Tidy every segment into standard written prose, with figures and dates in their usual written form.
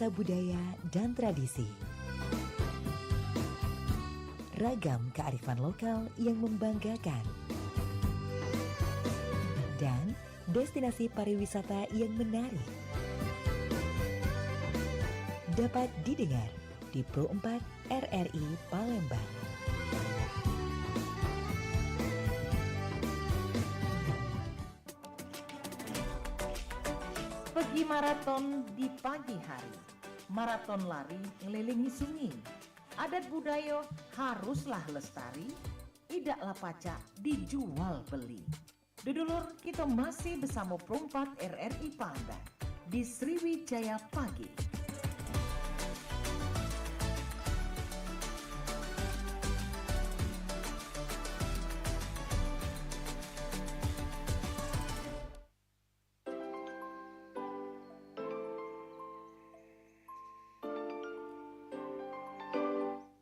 nuansa budaya dan tradisi. Ragam kearifan lokal yang membanggakan. Dan destinasi pariwisata yang menarik. Dapat didengar di Pro 4 RRI Palembang. Pergi maraton di pagi hari. Maraton lari ngelilingi sungai. Adat budaya haruslah lestari. Idaklah pacak dijual beli. Dudulur, kita masih bersama Pro 4 RRI Palembang di Sriwijaya Pagi.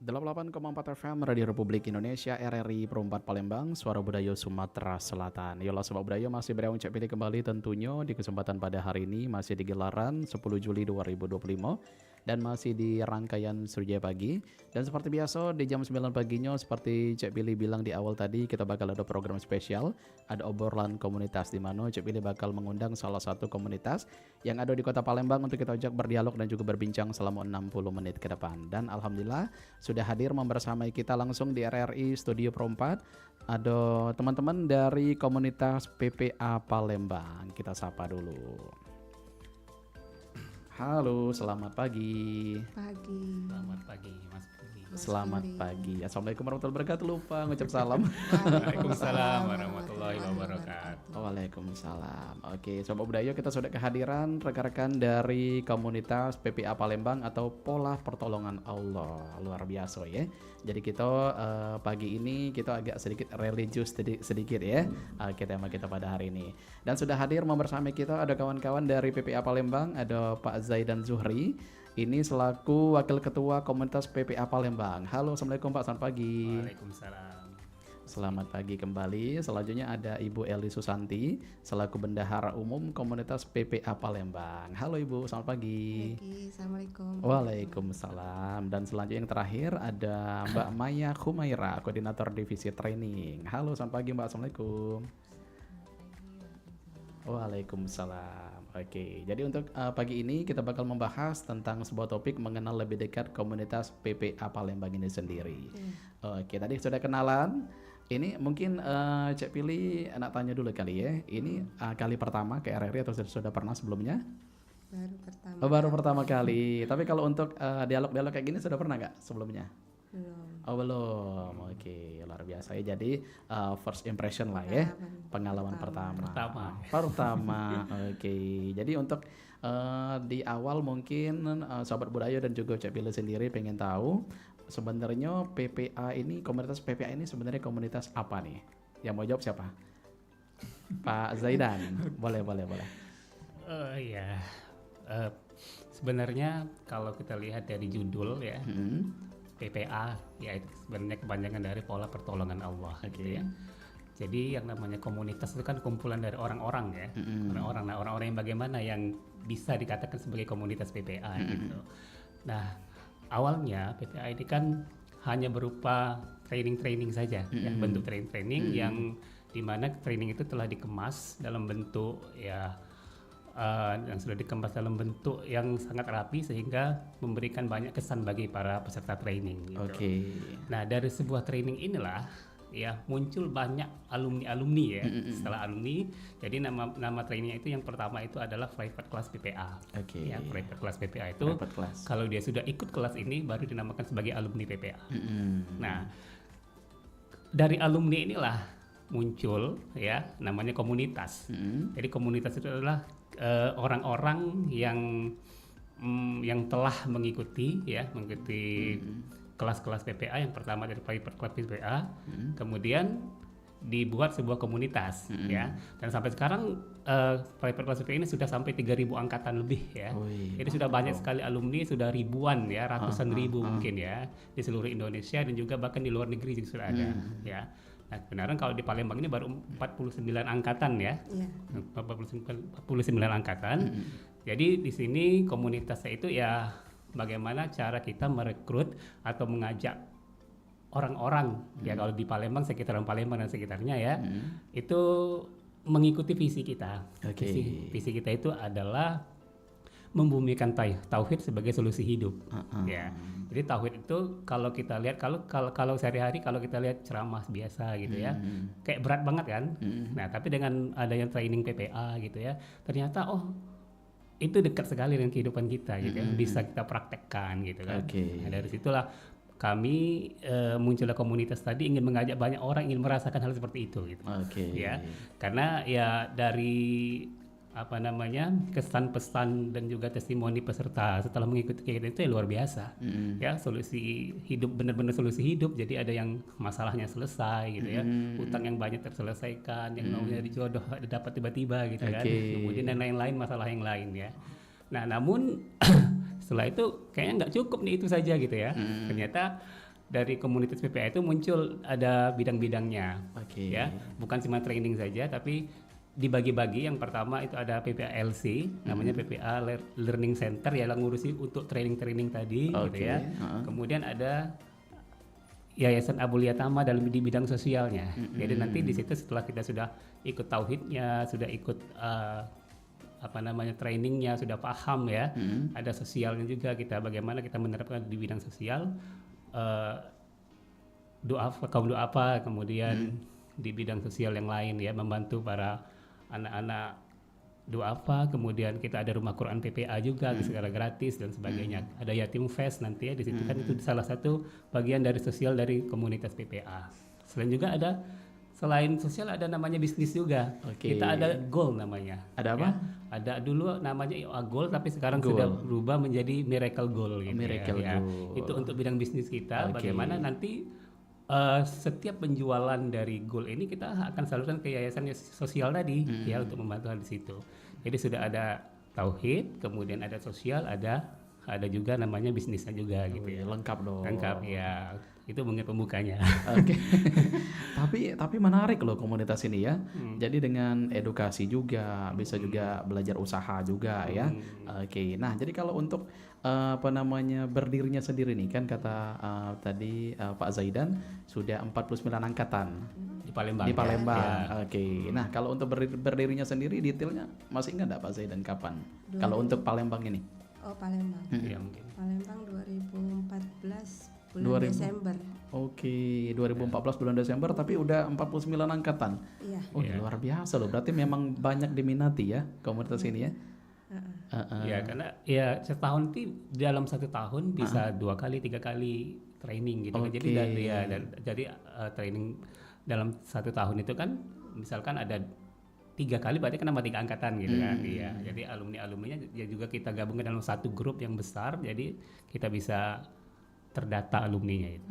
Delapan 8,4 FM Radio Republik Indonesia RRI Pro 4 Palembang, Suara Budaya Sumatera Selatan. Yolah Sobat Budaya, masih berawang cek pilih kembali tentunya di kesempatan pada hari ini, masih di gelaran 10 Juli 2025 dan masih di rangkaian Sriwijaya Pagi. Dan seperti biasa di jam 9 paginya, seperti Cek Pilih bilang di awal tadi, kita bakal ada program spesial, ada obrolan komunitas, di mana Cek Pilih bakal mengundang salah satu komunitas yang ada di kota Palembang untuk kita ajak berdialog dan juga berbincang selama 60 menit ke depan. Dan alhamdulillah sudah hadir membersamai kita langsung di RRI Studio Pro 4 ada teman-teman dari komunitas PPA Palembang. Kita sapa dulu. Halo, selamat pagi. Selamat pagi, Mas Pagi. Selamat pagi. Assalamualaikum warahmatullahi wabarakatuh. Lupa ngucap salam. Waalaikumsalam warahmatullahi wabarakatuh. Waalaikumsalam. Oke, Sobat Budaya, kita sudah kehadiran rekan-rekan dari komunitas PPA Palembang atau Pola Pertolongan Allah. Luar biasa ya. Jadi kita pagi ini kita agak sedikit religius sedikit ya. Tema kita pada hari ini. Dan sudah hadir membersamai kita ada kawan-kawan dari PPA Palembang, ada Pak Zaidan Zuhri. Ini selaku Wakil Ketua Komunitas PPA Palembang. Halo, Assalamualaikum Pak, selamat pagi. Waalaikumsalam. Selamat pagi kembali. Selanjutnya ada Ibu Eli Susanti selaku Bendahara Umum Komunitas PPA Palembang. Halo Ibu, selamat pagi. Assalamualaikum. Waalaikumsalam. Dan selanjutnya yang terakhir ada Mbak Maya Khumaira, Koordinator Divisi Training. Halo, selamat pagi Mbak. Assalamualaikum. Waalaikumsalam. Oke, jadi untuk pagi ini kita bakal membahas tentang sebuah topik mengenal lebih dekat komunitas PPA Palembang ini sendiri. Oke, tadi sudah kenalan. Ini mungkin Cek Pilih anak tanya dulu kali ya. Ini kali pertama ke RRI atau sudah pernah sebelumnya? Baru pertama. Baru pertama kali. Tapi kalau untuk dialog-dialog kayak gini sudah pernah nggak sebelumnya? Belum. Oh belum, oke, luar biasa ya. Jadi first impression lah ya, pengalaman pertama. Oke. Jadi untuk di awal mungkin Sobat Budaya dan juga Cek Pilih sendiri pengen tahu sebenarnya PPA ini, komunitas PPA ini sebenarnya komunitas apa nih? Yang mau jawab siapa? Pak Zaidan, boleh. Iya. Sebenarnya kalau kita lihat dari judul ya. PPA ya itu sebenarnya kepanjangan dari Pola Pertolongan Allah. Gitu ya. Jadi yang namanya komunitas itu kan kumpulan dari orang-orang ya, orang-orang yang bagaimana yang bisa dikatakan sebagai komunitas PPA gitu. Nah awalnya PPA ini kan hanya berupa training saja, ya, bentuk training yang dimana training itu telah dikemas dalam bentuk ya. Yang sudah dikemas dalam bentuk yang sangat rapi sehingga memberikan banyak kesan bagi para peserta training. Gitu. Oke. Nah dari sebuah training inilah ya muncul banyak alumni ya. Setelah alumni, jadi nama trainingnya itu yang pertama itu adalah private class PPA. Oke. Ya, private class PPA itu kalau dia sudah ikut kelas ini baru dinamakan sebagai alumni PPA. Nah dari alumni inilah muncul ya namanya komunitas. Jadi komunitas itu adalah orang-orang yang telah mengikuti kelas-kelas PPA. Yang pertama dari private class PPA, kemudian dibuat sebuah komunitas ya, dan sampai sekarang private class PPA ini sudah sampai 3.000 angkatan lebih ya. Jadi sudah banyak sekali alumni, sudah ribuan ya, ratusan ribu mungkin ya di seluruh Indonesia dan juga bahkan di luar negeri juga sudah ada ya. Nah, kebenaran kalau di Palembang ini baru 49 angkatan ya. 49 angkatan. Jadi di sini komunitasnya itu ya bagaimana cara kita merekrut atau mengajak orang-orang ya kalau di Palembang, sekitaran Palembang dan sekitarnya ya, itu mengikuti visi kita. Oke. Visi kita itu adalah membumikan tauhid sebagai solusi hidup. Ya. Jadi tauhid itu kalau kita lihat kalau sehari-hari kalau kita lihat ceramah biasa gitu ya, kayak berat banget kan. Nah, tapi dengan adanya training PPA gitu ya, ternyata itu dekat sekali dengan kehidupan kita gitu ya, bisa kita praktekkan gitu kan. Oke. Nah, dari situlah kami muncullah komunitas tadi ingin mengajak banyak orang ingin merasakan hal seperti itu gitu. Oke. Ya. Karena ya dari kesan pesan dan juga testimoni peserta setelah mengikuti kegiatan itu ya luar biasa. Ya, solusi hidup, benar-benar solusi hidup. Jadi ada yang masalahnya selesai gitu ya, utang yang banyak terselesaikan, yang namanya jodoh dapat tiba-tiba gitu kan, kemudian dan lain-lain masalah yang lain ya. Nah, namun setelah itu kayaknya nggak cukup nih itu saja gitu ya. Ternyata dari komunitas PPA itu muncul ada bidang-bidangnya. Ya, bukan cuma training saja tapi dibagi-bagi. Yang pertama itu ada PPA LC, namanya PPA Learning Center ya, yang ngurusi untuk training-training tadi gitu ya. Kemudian ada Yayasan Abulia Tama dalam di bidang sosialnya. Jadi nanti di situ setelah kita sudah ikut tauhidnya, sudah ikut trainingnya, sudah paham ya, ada sosialnya juga, kita bagaimana kita menerapkan di bidang sosial, kaum duafa, kemudian di bidang sosial yang lain ya, membantu para anak-anak duafa, kemudian kita ada rumah Quran PPA juga secara gratis dan sebagainya. Ada Yatim Fest nanti ya, di situ kan itu salah satu bagian dari sosial dari komunitas PPA. Selain sosial ada namanya bisnis juga. Kita ada goal namanya. Ada apa? Ya, ada dulu namanya IOA Goal, tapi sekarang sudah berubah menjadi Miracle Goal gitu. Miracle ya. Goal. Itu untuk bidang bisnis kita. Bagaimana nanti setiap penjualan dari Goal ini kita akan salurkan ke yayasan sosial tadi ya, untuk membantu hal di situ. Jadi sudah ada tauhid, kemudian ada sosial, ada juga namanya bisnisnya juga gitu ya. Lengkap dong. Lengkap ya. Itu mungkin pembukanya. Oke. Tapi menarik loh komunitas ini ya. Jadi dengan edukasi juga, bisa juga belajar usaha juga ya. Oke. Nah, jadi kalau untuk berdirinya sendiri nih kan kata tadi Pak Zaidan sudah 49 angkatan Di Palembang. di Palembang. Ya. Oke. Nah, kalau untuk berdirinya sendiri detailnya masih ingat enggak Pak Zaidan kapan? Kalau untuk Palembang ini? Oh, Palembang. Ya, mungkin. Palembang 2014 bulan Desember. Oke, 2014 bulan Desember tapi udah 49 angkatan. Iya. Oh, luar biasa loh. Berarti memang banyak diminati ya komunitas ini ya. Ya, karena ya setahun dalam satu tahun bisa 2 kali 3 kali training gitu kan. Jadi jadi training dalam satu tahun itu kan misalkan ada 3 kali, berarti kan nambah 3 angkatan gitu kan. Iya. Jadi alumninya ya juga kita gabungkan dalam satu grup yang besar, jadi kita bisa terdata alumninya itu.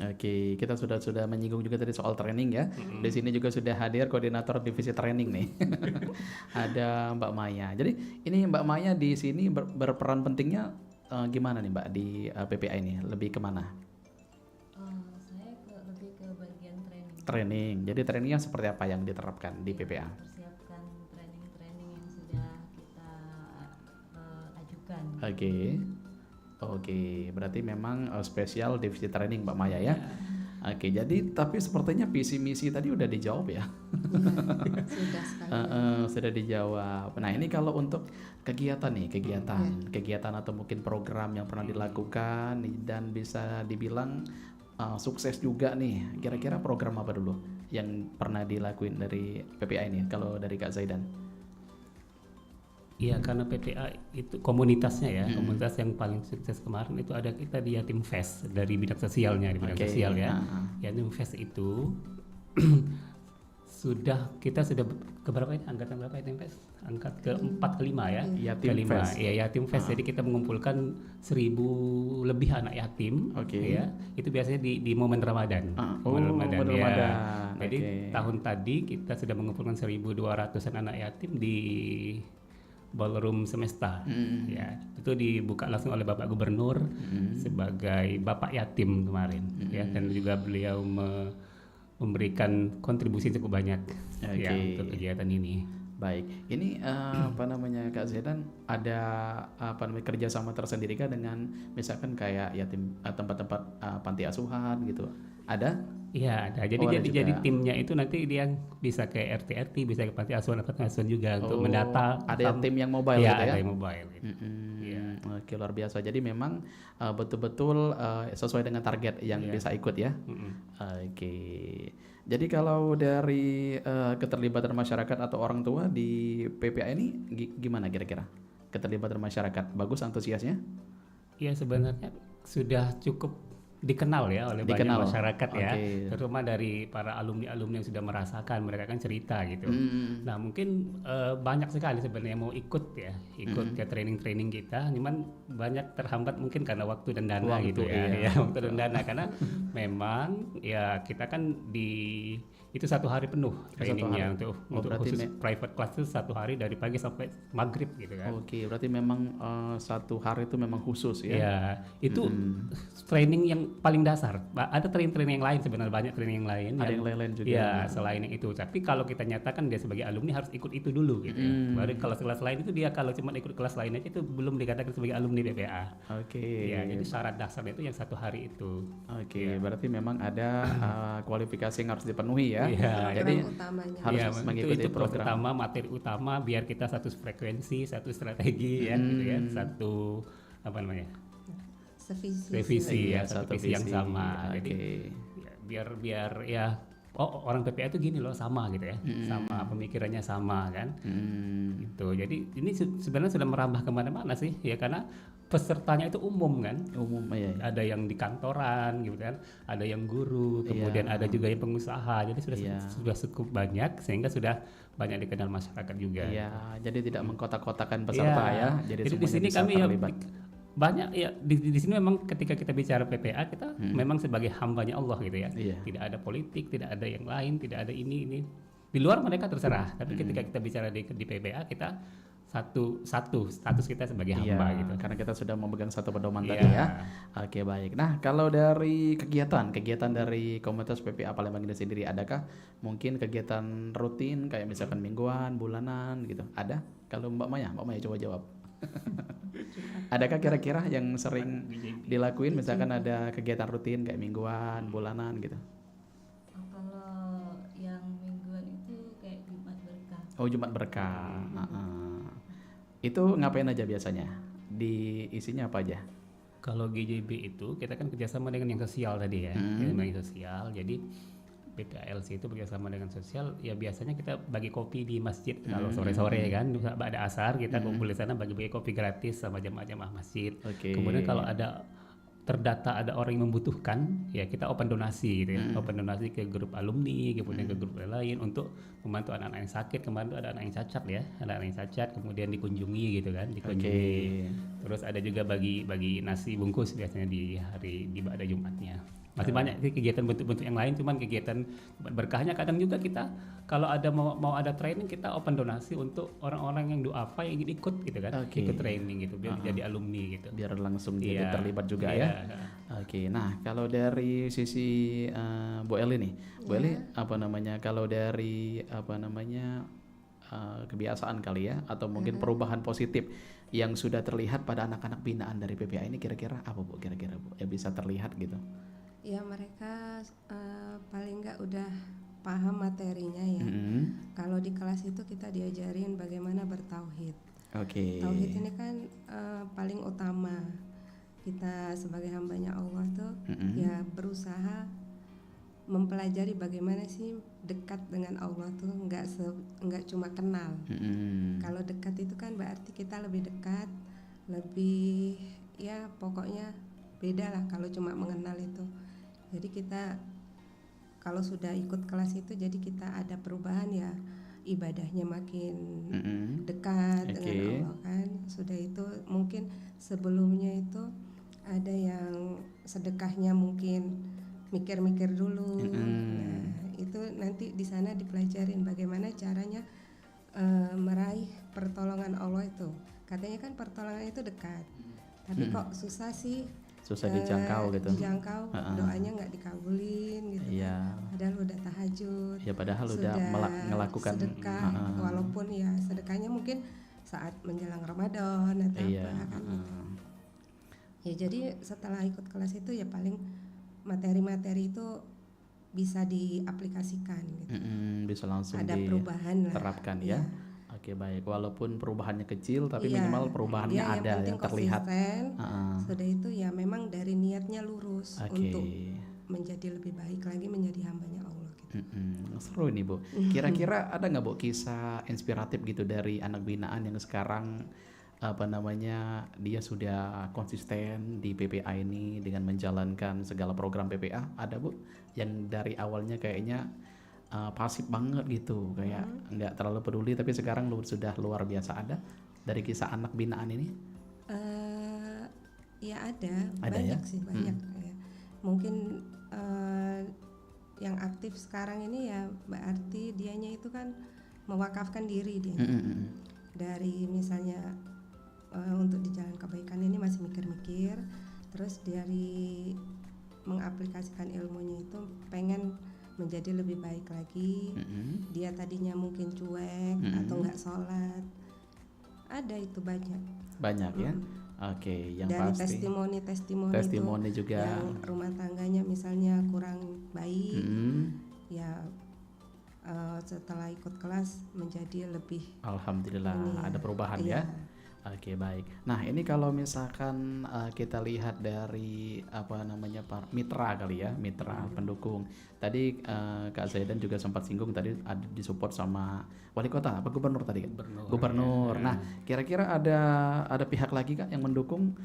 Oke, kita sudah menyinggung juga tadi soal training ya. Di sini juga sudah hadir koordinator divisi training nih. Ada Mbak Maya. Jadi ini Mbak Maya di sini berperan pentingnya gimana nih Mbak di PPA ini? Lebih kemana? Saya lebih ke bagian training. Training. Jadi trainingnya seperti apa yang diterapkan di PPA? Persiapkan training-training yang sudah kita ajukan. Oke, berarti memang spesial divisi training Mbak Maya ya. Oke, jadi tapi sepertinya visi misi tadi udah dijawab ya. Sudah sekali. Sudah dijawab. Nah, ini kalau untuk kegiatan atau mungkin program yang pernah dilakukan dan bisa dibilang sukses juga nih. Kira-kira program apa dulu yang pernah dilakuin dari PPA ini kalau dari Kak Zaidan? Iya, karena PPA itu komunitasnya ya, komunitas yang paling sukses kemarin itu ada kita di Yatim Fest dari bidang sosialnya, di bidang sosial ya. Yatim Fest itu kita sudah keberapa ini? Angkatan berapa Yatim Fest? Angkat ke-4 ke-5 ya. Yatim Fest. Iya, Yatim Fest. Jadi kita mengumpulkan 1.000 lebih anak yatim. Ya. Itu biasanya di momen Ramadan. Momen Ramadan. Jadi tahun tadi kita sudah mengumpulkan 1.200-an anak yatim di Ballroom Semesta. Ya, itu dibuka langsung oleh Bapak Gubernur sebagai Bapak Yatim kemarin ya, dan juga beliau memberikan kontribusi cukup banyak ya untuk kegiatan ini. Baik, ini apa namanya Kak Zedan, ada apa namanya kerjasama tersendiri kah dengan misalkan kayak yatim tempat-tempat panti asuhan gitu? Ada? Iya ada. Jadi Oh, ada jadi juga. timnya itu nanti dia bisa ke RT bisa ke panti asuhan juga untuk Oh, mendata. ada tim yang mobile Iya gitu ya? ada yang mobile. Gitu. Iya. Oke, luar biasa. Jadi memang betul-betul sesuai dengan target yang Iya. bisa ikut ya. Mm-mm. Oke. Jadi kalau dari keterlibatan masyarakat atau orang tua di PPA ini gimana kira-kira? Keterlibatan masyarakat bagus antusiasnya? Ya sebenarnya sudah cukup dikenal ya oleh Dikenal. banyak masyarakat ya, Oke. terutama dari para alumni-alumni yang sudah merasakan, mereka kan cerita gitu. Nah mungkin banyak sekali sebenarnya yang mau ikut ya, ikut ke training-training kita, cuman banyak terhambat mungkin karena waktu dan dana Waktu, gitu ya, iya. ya waktu dan dana karena memang ya kita kan itu 1 hari penuh trainingnya hari. untuk Berarti khusus private class itu 1 hari dari pagi sampai maghrib gitu kan. Oke, berarti memang 1 hari itu memang khusus ya? Ya, itu training yang paling dasar. Ada training-training yang lain sebenarnya, banyak training yang lain. Ada yang lain-lain juga. Ya, selain yang itu. Tapi kalau kita nyatakan dia sebagai alumni harus ikut itu dulu gitu. Ya. Baru kalau kelas lain itu dia kalau cuma ikut kelas lain aja itu belum dikatakan sebagai alumni PPA. Oke. Ya, jadi syarat dasarnya itu yang 1 hari itu. Oke, berarti memang ada kualifikasi yang harus dipenuhi ya. Iya, Jadi Program utamanya. harus ya, mengikuti itu program. utama, materi utama biar kita satu frekuensi, satu strategi ya gitu ya, satu apa namanya? Revisi ya, satu visi yang sama. Oke. Jadi ya, biar ya orang PPA itu gini loh, sama gitu ya, sama pemikirannya sama kan, gitu. Jadi ini sebenarnya sudah merambah kemana-mana sih ya, karena pesertanya itu umum kan, Umum ya. ada yang di kantoran gitu kan, ada yang guru, kemudian ada juga yang pengusaha, jadi sudah cukup banyak sehingga sudah banyak dikenal masyarakat juga. Iya, jadi tidak mengkotak-kotakan peserta ya. Jadi di semuanya sini bisa kami terlibat. ya banyak ya di sini memang ketika kita bicara PPA kita memang sebagai hambanya Allah gitu ya. Iya. Tidak ada politik, tidak ada yang lain, tidak ada ini. Di luar mereka terserah, tapi ketika kita bicara di PPA kita satu status kita sebagai hamba Iya, gitu. karena kita sudah memegang satu pedoman Iya. tadi ya. Oke, baik. Nah, kalau dari kegiatan dari komunitas PPA Palembang ini sendiri, adakah mungkin kegiatan rutin kayak misalkan mingguan, bulanan gitu? Ada? Kalau Mbak Maya coba jawab. Adakah kira-kira yang sering dilakuin misalkan ada kegiatan rutin kayak mingguan, bulanan gitu? Kalau yang mingguan itu kayak Jumat Berkah. Oh, Jumat Berkah. Itu ngapain aja biasanya? Isinya apa aja? Kalau GJB itu kita kan kerjasama dengan yang sosial tadi ya, dengan yang sosial. Jadi PPALC itu bekerjasama dengan sosial. Ya biasanya kita bagi kopi di masjid kalau sore-sore kan, ada asar kita kumpul di sana bagi kopi gratis sama jamaah-jamaah masjid. Oke. Kemudian kalau ada terdata ada orang yang membutuhkan, ya kita open donasi gitu ya, open donasi ke grup alumni, kemudian ke grup lain untuk membantu anak-anak yang sakit, kemarin ada anak yang cacat ya, anak-anak yang cacat kemudian dikunjungi gitu kan, dikunjungi. Terus ada juga bagi nasi bungkus biasanya di pada Jumatnya. Masih banyak sih kegiatan bentuk-bentuk yang lain, cuman kegiatan berkahnya kadang juga kita kalau ada mau ada training kita open donasi untuk orang-orang yang duafa yang ingin ikut gitu kan, Oke. ikut training gitu biar jadi alumni gitu. Biar langsung jadi Iya. terlibat juga Iya. ya. Oke, nah kalau dari sisi Bu Eli nih, Bu Eli apa namanya? Kalau dari kebiasaan kali ya, atau mungkin perubahan positif yang sudah terlihat pada anak-anak binaan dari PPA ini kira-kira apa Bu? Kira-kira Bu yang bisa terlihat gitu? Ya mereka paling nggak udah paham materinya ya. Kalau di kelas itu kita diajarin bagaimana bertauhid. Oke. Tauhid ini kan paling utama. Kita sebagai hambanya Allah tuh ya berusaha mempelajari bagaimana sih dekat dengan Allah tuh, nggak cuma kenal. Kalau dekat itu kan berarti kita lebih dekat, lebih ya pokoknya beda lah kalau cuma mengenal itu. Jadi kita kalau sudah ikut kelas itu jadi kita ada perubahan ya, ibadahnya makin dekat dengan Allah kan. Sudah itu mungkin sebelumnya itu ada yang sedekahnya mungkin mikir-mikir dulu. Nah, itu nanti di sana dipelajarin bagaimana caranya meraih pertolongan Allah itu. Katanya kan pertolongan itu dekat. Tapi kok susah sih susah dijangkau gitu. Dijangkau, doanya nggak dikabulin gitu. Iya. Padahal udah tahajud. Ya padahal udah sudah melakukan sedekah, walaupun ya sedekahnya mungkin saat menjelang Ramadan atau iya. apa kan. Ya jadi setelah ikut kelas itu ya paling materi-materi itu bisa diaplikasikan gitu. Bisa langsung Ada perubahan lah. diterapkan Iya. ya. Oke, baik. Walaupun perubahannya kecil tapi Iya. minimal perubahannya Iya, ada yang terlihat. konsisten. Sudah itu ya memang dari niatnya lurus Oke. untuk menjadi lebih baik lagi, menjadi hambanya Allah gitu. Seru ini Bu. Kira-kira ada nggak Bu kisah inspiratif gitu dari anak binaan yang sekarang dia sudah konsisten di PPA ini dengan menjalankan segala program PPA? Ada Bu yang dari awalnya kayaknya pasif banget gitu, kayak nggak terlalu peduli, tapi sekarang sudah luar biasa. Ada dari kisah anak binaan ini? Ya ada ya? banyak sih, banyak ya. Mungkin yang aktif sekarang ini ya berarti dianya itu kan mewakafkan diri dia. Dari misalnya untuk di jalan kebaikan ini masih mikir-mikir, terus dari mengaplikasikan ilmunya itu pengen menjadi lebih baik lagi. Dia tadinya mungkin cuek atau nggak sholat, ada itu banyak ya. Oke, yang dari pasti testimoni juga yang rumah tangganya misalnya kurang baik, ya setelah ikut kelas menjadi lebih, alhamdulillah ada perubahan iya. ya. Oke, baik. Nah ini kalau misalkan kita lihat dari mitra kali ya, mitra pendukung. Tadi Kak Zaidan juga sempat singgung tadi ada disupport sama wali kota, apa gubernur tadi kan? Gubernur. Nah kira-kira ada pihak lagi Kak yang mendukung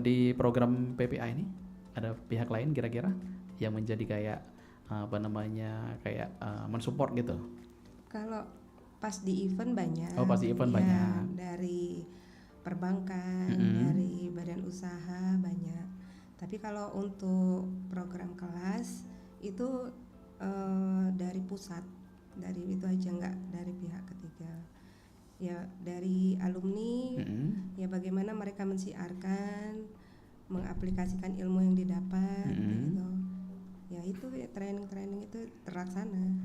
di program PPA ini? Ada pihak lain kira-kira yang menjadi kayak mensupport gitu? Kalau pas di event banyak. Oh, pas di event ya, banyak. Dari perbankan, dari badan usaha banyak. Tapi kalau untuk program kelas itu dari pusat, dari itu aja, nggak dari pihak ketiga. Ya dari alumni, ya bagaimana mereka mensiarkan, mengaplikasikan ilmu yang didapat, gitu. Ya itu training itu terlaksana.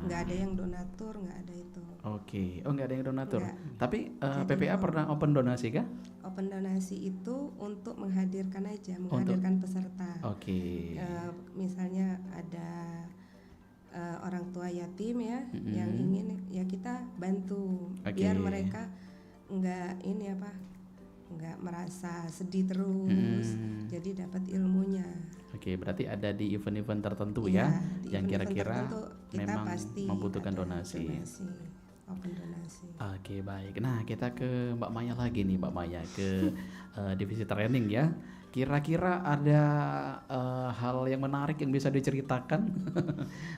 Nggak ada yang donatur, nggak ada itu. Oke, nggak ada yang donatur. Nggak. Tapi PPA pernah open donasi kah? Open donasi itu untuk menghadirkan peserta. Oke. Misalnya ada orang tua yatim ya, yang ingin ya kita bantu, biar mereka nggak merasa sedih terus, jadi dapat ilmunya. Oke, berarti ada di event-event tertentu Iya, ya, yang kira-kira memang pasti membutuhkan ada donasi. Open donasi. Oke, baik. Nah, kita ke Mbak Maya lagi nih, Mbak Maya ke divisi training ya. Kira-kira ada hal yang menarik yang bisa diceritakan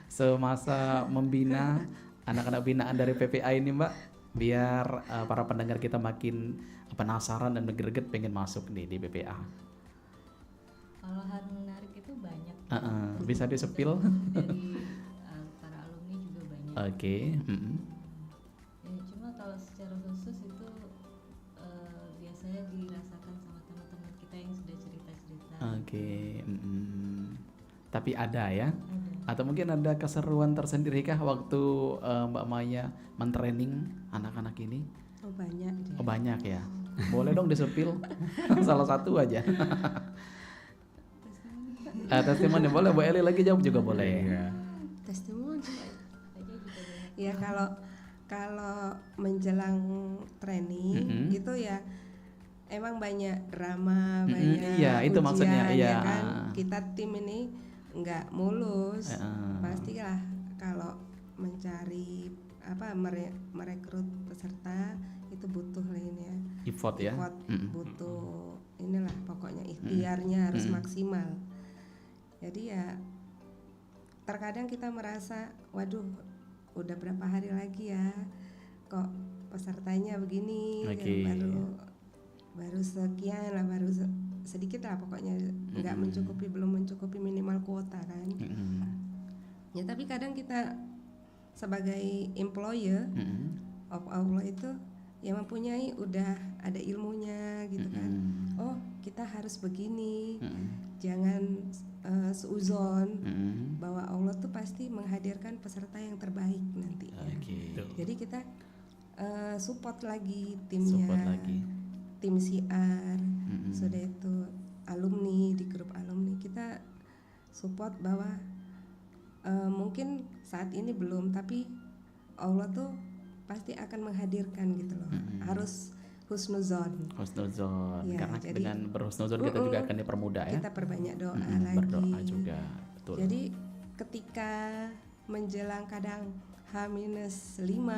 semasa membina anak-anak binaan dari PPA ini, Mbak? Biar para pendengar kita makin penasaran dan greget pengen masuk nih di PPA. Kalau hal menarik itu banyak. Bisa disepil? Dari para alumni juga banyak. Oke. Ya, cuma kalau secara khusus itu biasanya dirasakan sama teman-teman kita yang sudah cerita-cerita. Oke. Tapi ada ya? Ada. Atau mungkin ada keseruan tersendiri kah waktu Mbak Maya mentraining anak-anak ini? Oh banyak deh. Oh banyak ya. Boleh dong disepil salah satu aja. Testimoni boleh, Bu Eli lagi jawab juga boleh. Testimoni. Ya kalau menjelang training itu ya emang banyak drama, banyak iya, itu ujian, maksudnya, iya. ya kan. Kita tim ini nggak mulus. Pastilah kalau mencari merekrut peserta itu butuh lah ini ya. Effort ya. Butuh inilah pokoknya ikhtiarnya harus maksimal. Jadi ya terkadang kita merasa waduh udah berapa hari lagi ya kok pesertanya begini, baru sekian lah, baru sedikit lah pokoknya, nggak belum mencukupi minimal kuota kan. Ya tapi kadang kita sebagai employer of Allah itu yang mempunyai udah ada ilmunya gitu kan. Oh, kita harus begini. Jangan seuzon bahwa Allah tuh pasti menghadirkan peserta yang terbaik nantinya. Jadi kita support lagi timnya. Support lagi. Tim siar, sudah itu alumni di grup alumni kita support bahwa mungkin saat ini belum, tapi Allah tuh pasti akan menghadirkan gitu loh. Harus husnuzon. Husnuzon. Ya, Karena jadi, dengan berhusnuzon kita juga akan dipermudah ya. Kita perbanyak doa lagi. Berdoa juga. Betul. Jadi ketika menjelang kadang H-5,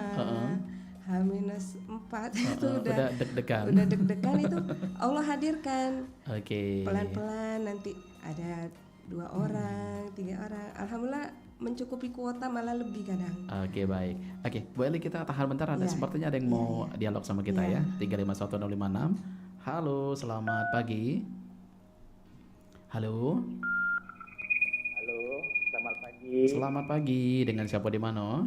H-4 itu udah deg-degan. Udah deg-degan itu Allah hadirkan. Oke. Pelan-pelan nanti ada 2 orang, 3 orang. Alhamdulillah mencukupi kuota malah lebih kadang. Oke, baik. Oke, Bu Eli kita tahan bentar, ada sepertinya ada yang mau dialog sama kita ya. 351056. Halo, selamat pagi. Halo. Halo, selamat pagi. Selamat pagi. Dengan siapa di mana?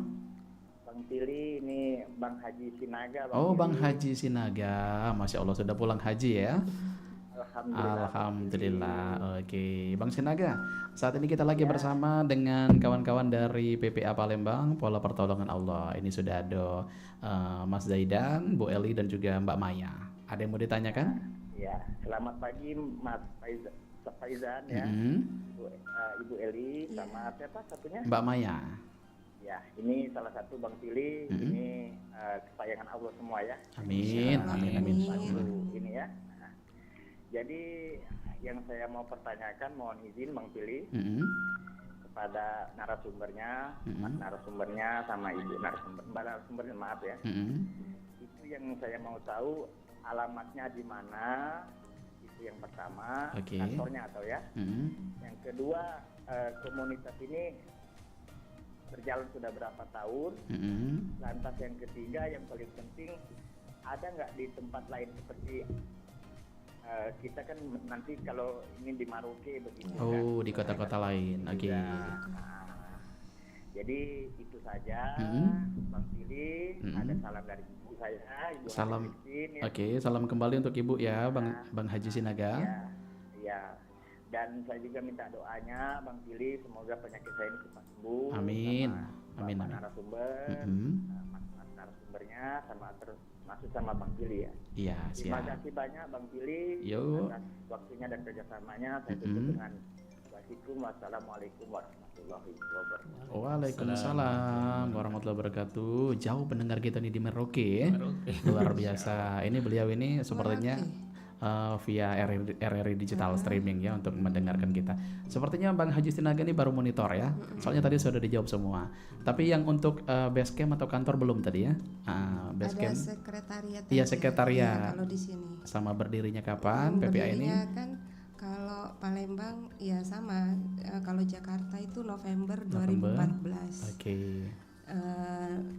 Bang Tili, ini Bang Haji Sinaga. Bang Haji Sinaga. Masya Allah sudah pulang haji ya. Alhamdulillah. Oke, Bang Sinaga. Saat ini kita lagi bersama dengan kawan-kawan dari PPA Palembang, Pola Pertolongan Allah. Ini sudah ada Mas Zaidan, Bu Eli dan juga Mbak Maya. Ada yang mau ditanyakan? Ya, selamat pagi Mas Faizan ya. Ibu Eli sama siapa satunya? Mbak Maya. Ya, ini salah satu Bang Tili, ini kesayangan Allah semua ya. Amin. Amin. Ini ya. Jadi yang saya mau pertanyakan, mohon izin Bang Tili kepada narasumbernya, Mas narasumbernya sama Ibu Mbak narasumbernya, maaf ya. Itu yang saya mau tahu alamatnya di mana, itu yang pertama, kantornya atau ya. Yang kedua, komunitas ini berjalan sudah berapa tahun. Lantas yang ketiga yang paling penting, ada nggak di tempat lain seperti kita kan nanti kalau ini di Maroke begitu kan. Di kota-kota lain. Oke. Jadi itu saja Bang Tili, ada salam dari ibu saya, Ibu Salam. Christine, ya. Oke, salam kembali untuk Ibu ya, Bang Haji Sinaga. Ya. Dan saya juga minta doanya Bang Tili, semoga penyakit saya ini cepat sembuh. Amin. Sama Amin. Bapak narasumber, mas narasumbernya sama termasuk sama Bang Tili ya. Iya, Terima siap. kasih banyak Bang Tili atas waktunya dan kerjasamanya. Saya tutup dengan wassalamualaikum warahmatullahi wabarakatuh. Waalaikumsalam warahmatullahi wabarakatuh. Jauh pendengar kita nih di Merauke ya. Luar biasa. Ini beliau ini sepertinya via RRI Digital Streaming ya untuk mendengarkan kita. Sepertinya Bang Haji Sinaga ini baru monitor ya. Soalnya tadi sudah dijawab semua. Tapi yang untuk base camp atau kantor belum tadi ya? Base camp. Ada sekretariat. Iya, aja. sekretariat. Ya, kalau di sini. Sama berdirinya kapan PPA ini? Berdirinya kan kalau Palembang ya sama. Kalau Jakarta itu November 2014. Oke.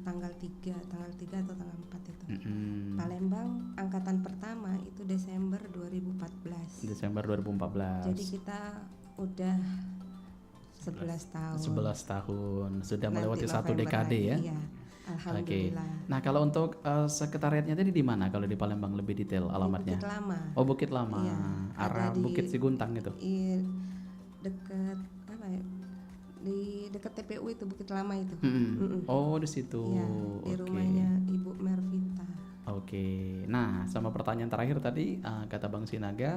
Tanggal 3 atau tanggal 4 itu. Palembang angkatan pertama itu Desember 2014. Desember 2014. Jadi kita udah 11 tahun. 11 tahun sudah Nanti melewati satu November dekade lagi, ya. Iya. Oke. Alhamdulillah. Nah, kalau untuk sekretariatnya tadi di mana kalau di Palembang lebih detail alamatnya? Bukit Lama. Oh, Bukit Lama. Iya, Arah ada di- Bukit Siguntang itu. Deket apa ya? Di dekat TPU itu Bukit Lama itu. Oh, di situ. Iya, di Oke. rumahnya Ibu Mervita. Oke. Nah, sama pertanyaan terakhir tadi kata Bang Sinaga,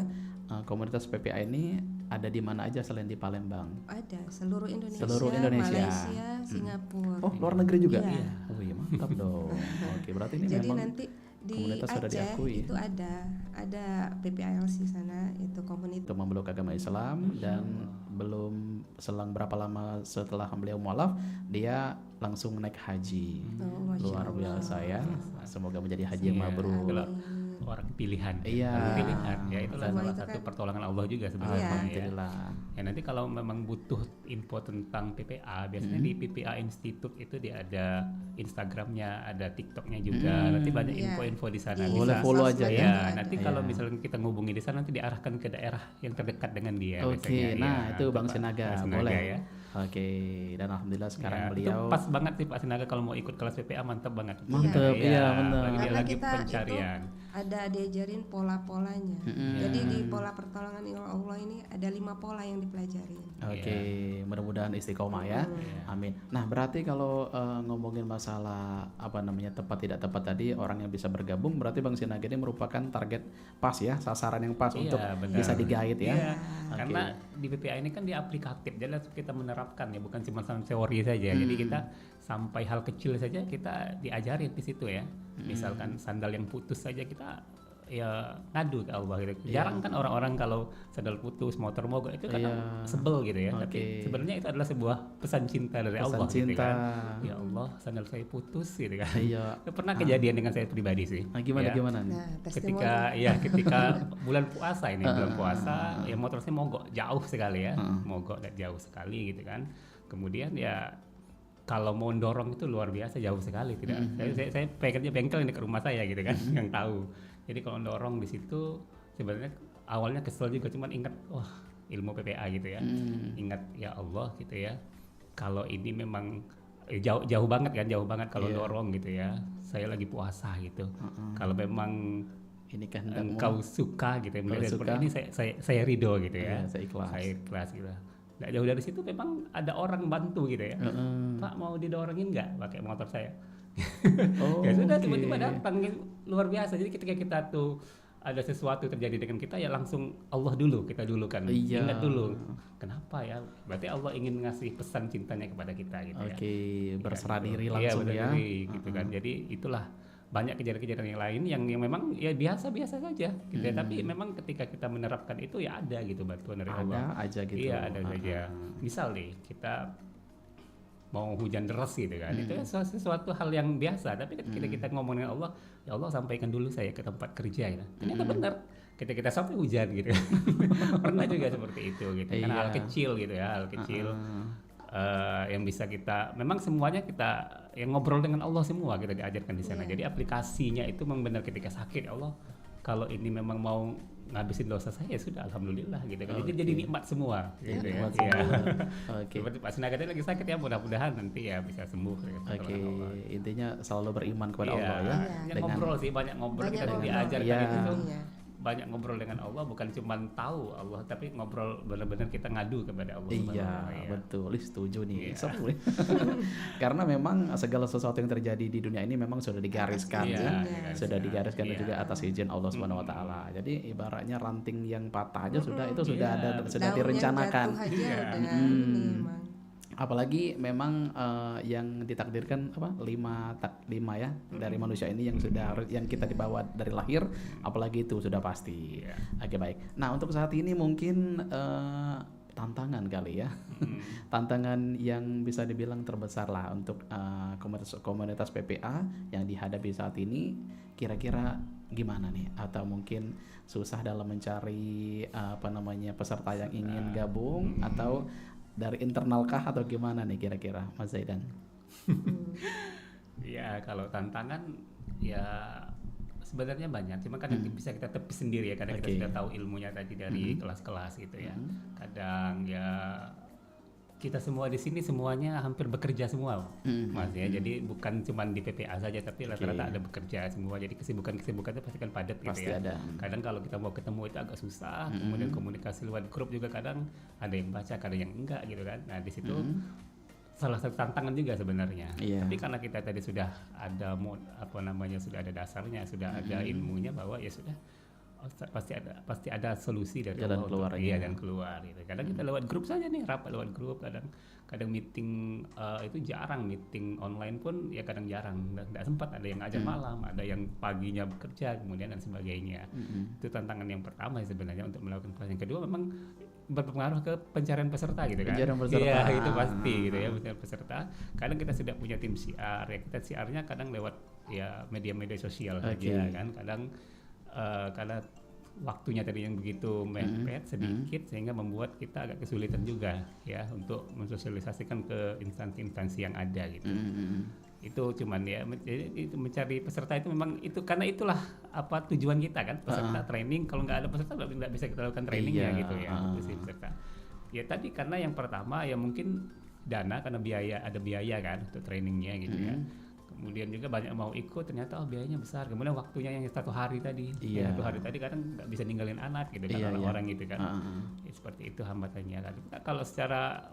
komunitas PPA ini ada di mana aja selain di Palembang? Ada seluruh Indonesia, Seluruh Indonesia. Malaysia, Singapura. Oh, luar negeri juga? Iya. Oh iya, mantap dong. Oke, berarti ini Jadi memang nanti di komunitas sudah Aceh diakui. itu ada PPALC sana, itu komunitas. untuk memeluk agama Islam dan belum selang berapa lama setelah beliau mualaf dia langsung naik haji. Oh, Masya Luar Allah. biasa ya. Semoga menjadi haji yang mabrur. Amin. orang pilihan. Iya. Orang pilihan. Ya itulah Semua salah itu satu kan- pertolongan Allah juga sebenarnya. Iya. Ya. Alhamdulillah. Ya nanti kalau memang butuh info tentang PPA, biasanya di PPA Institute itu dia ada Instagramnya, ada TikToknya juga. Nanti banyak Iya. info-info di sana. Di Boleh Bisa. follow sosmed aja itu ya. ada. Nanti kalau misalnya kita ngubungi di sana nanti diarahkan ke daerah yang terdekat dengan dia. Oke, biasanya. nah Ya, itu Bang Pak Sinaga, Sinaga boleh. ya. Oke, dan alhamdulillah sekarang Ya, beliau itu pas banget sih Pak Sinaga kalau mau ikut kelas PPA mantap banget. Mantep, iya, benar. Lagi dia Karena lagi kita pencarian. ada diajarin pola-polanya. Jadi di pola pertolongan Allah ini ada 5 pola yang dipelajarin. Oke, mudah-mudahan istiqomah ya. Amin. Nah, berarti kalau ngomongin masalah apa namanya tepat tidak tepat tadi, orang yang bisa bergabung berarti Bang Sinaga ini merupakan target pas ya, sasaran yang pas Iya, untuk benar. bisa di-guide ya. Iya, Oke. karena di PPA ini kan dia aplikatif, jadi langsung kita menerapkan ya, bukan cuma sama teori saja. Jadi kita sampai hal kecil saja kita diajarin di situ ya. Misalkan sandal yang putus saja kita ya ngadu ke Allah gitu. Jarang kan orang-orang kalau sandal putus, motor mogok itu kadang sebel gitu ya. Oke. Tapi sebenarnya itu adalah sebuah pesan cinta dari Pesan Allah gitu cinta. kan. Ya Allah, sandal saya putus gitu kan. Iya. Itu pernah kejadian dengan saya pribadi sih. Nah, gimana Ya. gimana nih? Nah, ketika testimoni. ketika bulan puasa ini bulan puasa ya motor saya mogok jauh sekali ya mogok dan jauh sekali gitu kan, kemudian ya kalau mau dorong itu luar biasa jauh sekali tidak saya pengennya bengkel ini ke rumah saya gitu kan yang tahu. Jadi kalau dorong di situ sebenarnya awalnya kesel juga, cuman ingat wah ilmu PPA gitu ya, ingat ya Allah gitu ya, kalau ini memang jauh banget kan, jauh banget kalau dorong gitu ya, saya lagi puasa gitu. Kalau memang Ini kehendakmu. engkau suka gitu ya, melihat suka. seperti ini saya ridho gitu ya. Iya, saya ikhlas. Saya ikhlas gitu. Nggak jauh dari situ memang ada orang bantu gitu ya. Pak mau didorongin nggak pakai motor saya? Oh, Ya sudah oke. tiba-tiba datang luar biasa. Jadi ketika kita tuh ada sesuatu terjadi dengan kita ya langsung Allah dulu, kita dulu kan. Iya. Ingat dulu. Kenapa ya? Berarti Allah ingin ngasih pesan cintanya kepada kita gitu ya. Oke, berserah Gitu. diri Iya, langsung berserah ya. diri, gitu kan. Jadi itulah banyak kejadian-kejadian yang lain yang memang ya biasa-biasa saja gitu ya. Tapi memang ketika kita menerapkan itu ya ada gitu bantuan dari Allah. Ada aja gitu. Iya, ada saja. Misal nih kita mau hujan deras gitu kan, itu kan sesuatu hal yang biasa. Tapi ketika kita ngomongin Allah, ya Allah sampaikan dulu saya ke tempat kerja ya. Ternyata benar. Ketika kita sampai hujan gitu. Pernah juga seperti itu gitu. Karena Iya. hal kecil gitu ya, hal kecil yang bisa kita, memang semuanya kita yang ngobrol dengan Allah semua kita diajarkan di sana. Jadi aplikasinya itu memang benar ketika sakit ya Allah, kalau ini memang mau ngabisin dosa saya ya sudah alhamdulillah gitu kan. Jadi nikmat semua gitu ya. Nikmat Iya. semua. Oke. Seperti Pak Sinaga tadi lagi sakit ya, mudah-mudahan nanti ya bisa sembuh dengan Oke, pertolongan Allah. intinya selalu beriman kepada Iya, Allah ya. banyak ngobrol sih, banyak ngobrol Banyak kita ngobrol. diajarkan Iya. itu tuh. Iya. Banyak ngobrol dengan Allah, bukan cuma tahu Allah, tapi ngobrol benar-benar kita ngadu kepada Allah. Iya, Subhanahu wa ta'ala. betul. Ih, setuju nih. Iya. Seru nih. Karena memang segala sesuatu yang terjadi di dunia ini memang sudah digariskan Iya, ya. digariskan. Sudah digariskan dan Iya. juga atas izin Allah Subhanahu wa taala. Jadi ibaratnya ranting yang patah aja sudah itu sudah Iya, ada betul. sudah Daun yang direncanakan. jatuh aja Iya. udah ini emang. Apalagi memang yang ditakdirkan apa 5 ya dari manusia ini yang sudah yang kita dibawa dari lahir, apalagi itu sudah pasti. Iya. Oke, baik. Nah, untuk saat ini mungkin tantangan kali ya. Tantangan yang bisa dibilang terbesar lah untuk komunitas PPA yang dihadapi saat ini, kira-kira gimana nih? Atau mungkin susah dalam mencari peserta yang ingin gabung, atau dari internal kah atau gimana nih kira-kira Mas Zaidan? Ya kalau tantangan ya sebenarnya banyak, cuma kadang bisa kita tepis sendiri ya, kadang Oke. kita sudah tahu ilmunya tadi dari kelas-kelas gitu ya. Kadang ya kita semua di sini semuanya hampir bekerja semua, Mas ya. Jadi bukan cuma di PPA saja, tapi rata-rata ada bekerja semua. Jadi kesibukan itu pasti kan padat gitu Pasti ya. ada. Kadang kalau kita mau ketemu itu agak susah. Kemudian komunikasi lewat grup juga kadang ada yang baca, kadang yang enggak gitu kan. Nah di situ salah satu tantangan juga sebenarnya. Iya. Tapi karena kita tadi sudah ada sudah ada dasarnya, sudah ada ilmunya bahwa ya sudah pasti ada solusi dari Jalan Allah untuk- keluarnya. iya, dan keluar gitu. Kadang kita lewat grup saja nih, rapat lewat grup, kadang meeting itu jarang, meeting online pun ya kadang jarang, nggak sempat, ada yang ngajak malam, ada yang paginya bekerja kemudian dan sebagainya. Itu tantangan yang pertama sebenarnya untuk melakukan kelas. Yang kedua memang berpengaruh ke pencarian peserta gitu kan. Pencarian peserta. Iya, itu pasti gitu ya, pencarian peserta. Kadang kita sudah punya tim CR ya, kita CR-nya kadang lewat ya media-media sosial Oke. saja kan. Kadang karena waktunya tadi yang begitu mepet sedikit sehingga membuat kita agak kesulitan juga ya untuk mensosialisasikan ke instansi-instansi yang ada gitu. Itu cuman ya itu mencari peserta itu memang itu karena itulah apa tujuan kita kan, peserta training. Kalau nggak ada peserta nggak bisa kita lakukan trainingnya gitu ya untuk si peserta. Ya tadi karena yang pertama ya mungkin dana, karena ada biaya kan untuk trainingnya gitu ya. Kemudian juga banyak mau ikut, ternyata biayanya besar. Kemudian waktunya yang 1 hari tadi, yang 1 hari tadi kadang nggak bisa ninggalin anak gitu kan, orang gitu kan. Ya, seperti itu hambatannya kan. Kalau secara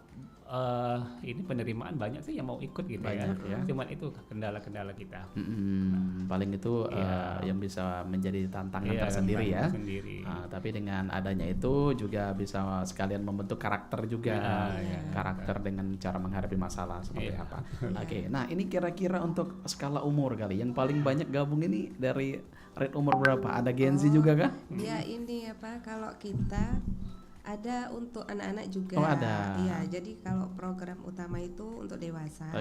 ini penerimaan banyak sih yang mau ikut gitu ya. Cuman itu kendala-kendala kita. Paling itu yang bisa menjadi tantangan tersendiri ya. Tapi dengan adanya itu juga bisa sekalian membentuk karakter juga, karakter dengan cara menghadapi masalah seperti apa. Oke, nah ini kira-kira untuk skala umur kali yang paling banyak gabung ini dari rate umur berapa? Ada Gen Z juga kah? Ya ini apa, kalau kita ada untuk anak-anak juga. Oh ada. Iya, jadi kalau program utama itu untuk dewasa.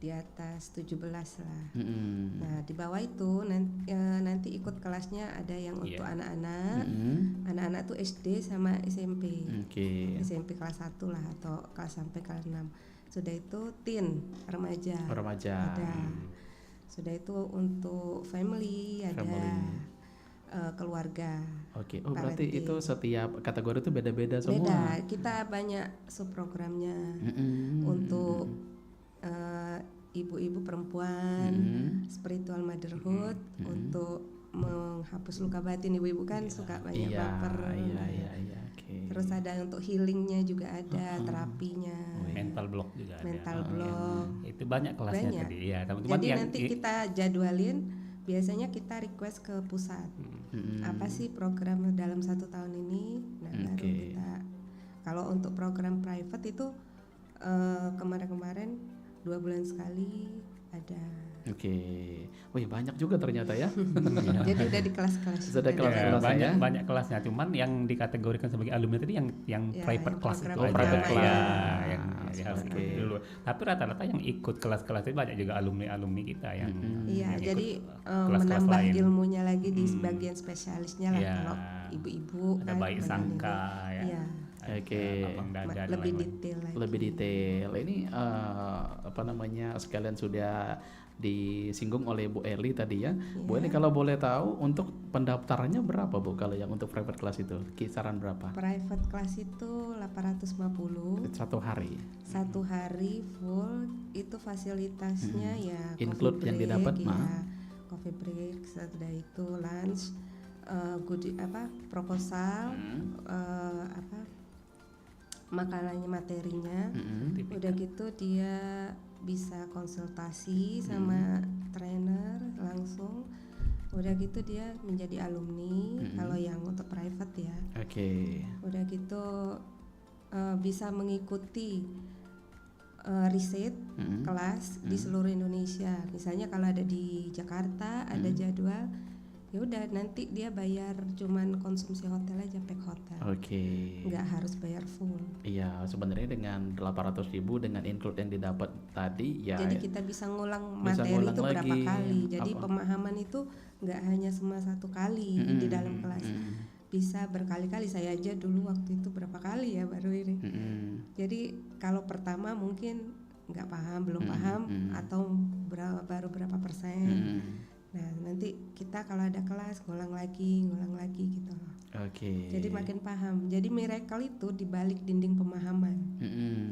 Di atas 17 lah. Nah di bawah itu nanti ikut kelasnya ada yang untuk anak-anak. Anak-anak tuh SD sama SMP. SMP kelas 1 lah atau kelas sampai kelas 6. Sudah itu teen, remaja. Ada. Sudah itu untuk family ada. Keluarga. Oke. Oh berarti itu setiap kategori itu beda-beda semua. Beda. Kita banyak subprogramnya untuk ibu-ibu perempuan, spiritual motherhood, untuk menghapus luka batin. Ibu-ibu kan suka banyak baper. Terus ada untuk healingnya juga ada, terapinya. Mental block juga mental ada. block. Itu banyak kelasnya tadi ya. Teman-teman jadi yang nanti kita jadwalin. Biasanya kita request ke pusat. Apa sih program dalam 1 tahun ini? Nah baru kita. Kalau untuk program private itu kemarin-kemarin 2 bulan sekali ada. Wih banyak juga ternyata ya. Jadi udah di kelas-kelas. Sudah kelas-kelasnya. Banyak kelasnya. Cuman yang dikategorikan sebagai alumni tadi yang private class itu aja. Private class. Yang harus ikut dulu. Tapi rata-rata yang ikut kelas-kelas itu banyak juga alumni kita yang. Iya. yang jadi kelas-kelas menambah lain. ilmunya lagi di bagian spesialisnya lah. Kalau ibu-ibu ada kan baik sangka ya. Iya. Lebih detail lagi. Lebih detail. Ini apa namanya sekalian sudah disinggung oleh Bu Eli tadi ya. Bu Eli kalau boleh tahu untuk pendaftarannya berapa Bu kalau yang untuk private class itu? Kisaran berapa? Private class itu 850. 1 hari. 1 hari full itu fasilitasnya ya include yang didapat coffee break, setelah itu lunch, proposal, makanannya, materinya. Udah gitu dia bisa konsultasi sama trainer langsung. Udah gitu dia menjadi alumni kalau yang untuk private ya. Udah gitu bisa mengikuti riset kelas di seluruh Indonesia. Misalnya kalau ada di Jakarta ada jadwal, ya udah nanti dia bayar cuman konsumsi hotel aja, pack hotel. Nggak harus bayar full. Iya, sebenarnya dengan 800.000 dengan include yang didapat tadi ya. Jadi kita bisa ngulang materi itu berapa kali. Jadi pemahaman itu nggak hanya cuma 1 kali di dalam kelas. Bisa berkali-kali. Saya aja dulu waktu itu berapa kali ya baru ini. Jadi kalau pertama mungkin nggak paham, belum paham atau baru berapa persen. Nah nanti kita kalau ada kelas ngulang lagi gitu loh. Jadi makin paham. Jadi miracle itu di balik dinding pemahaman.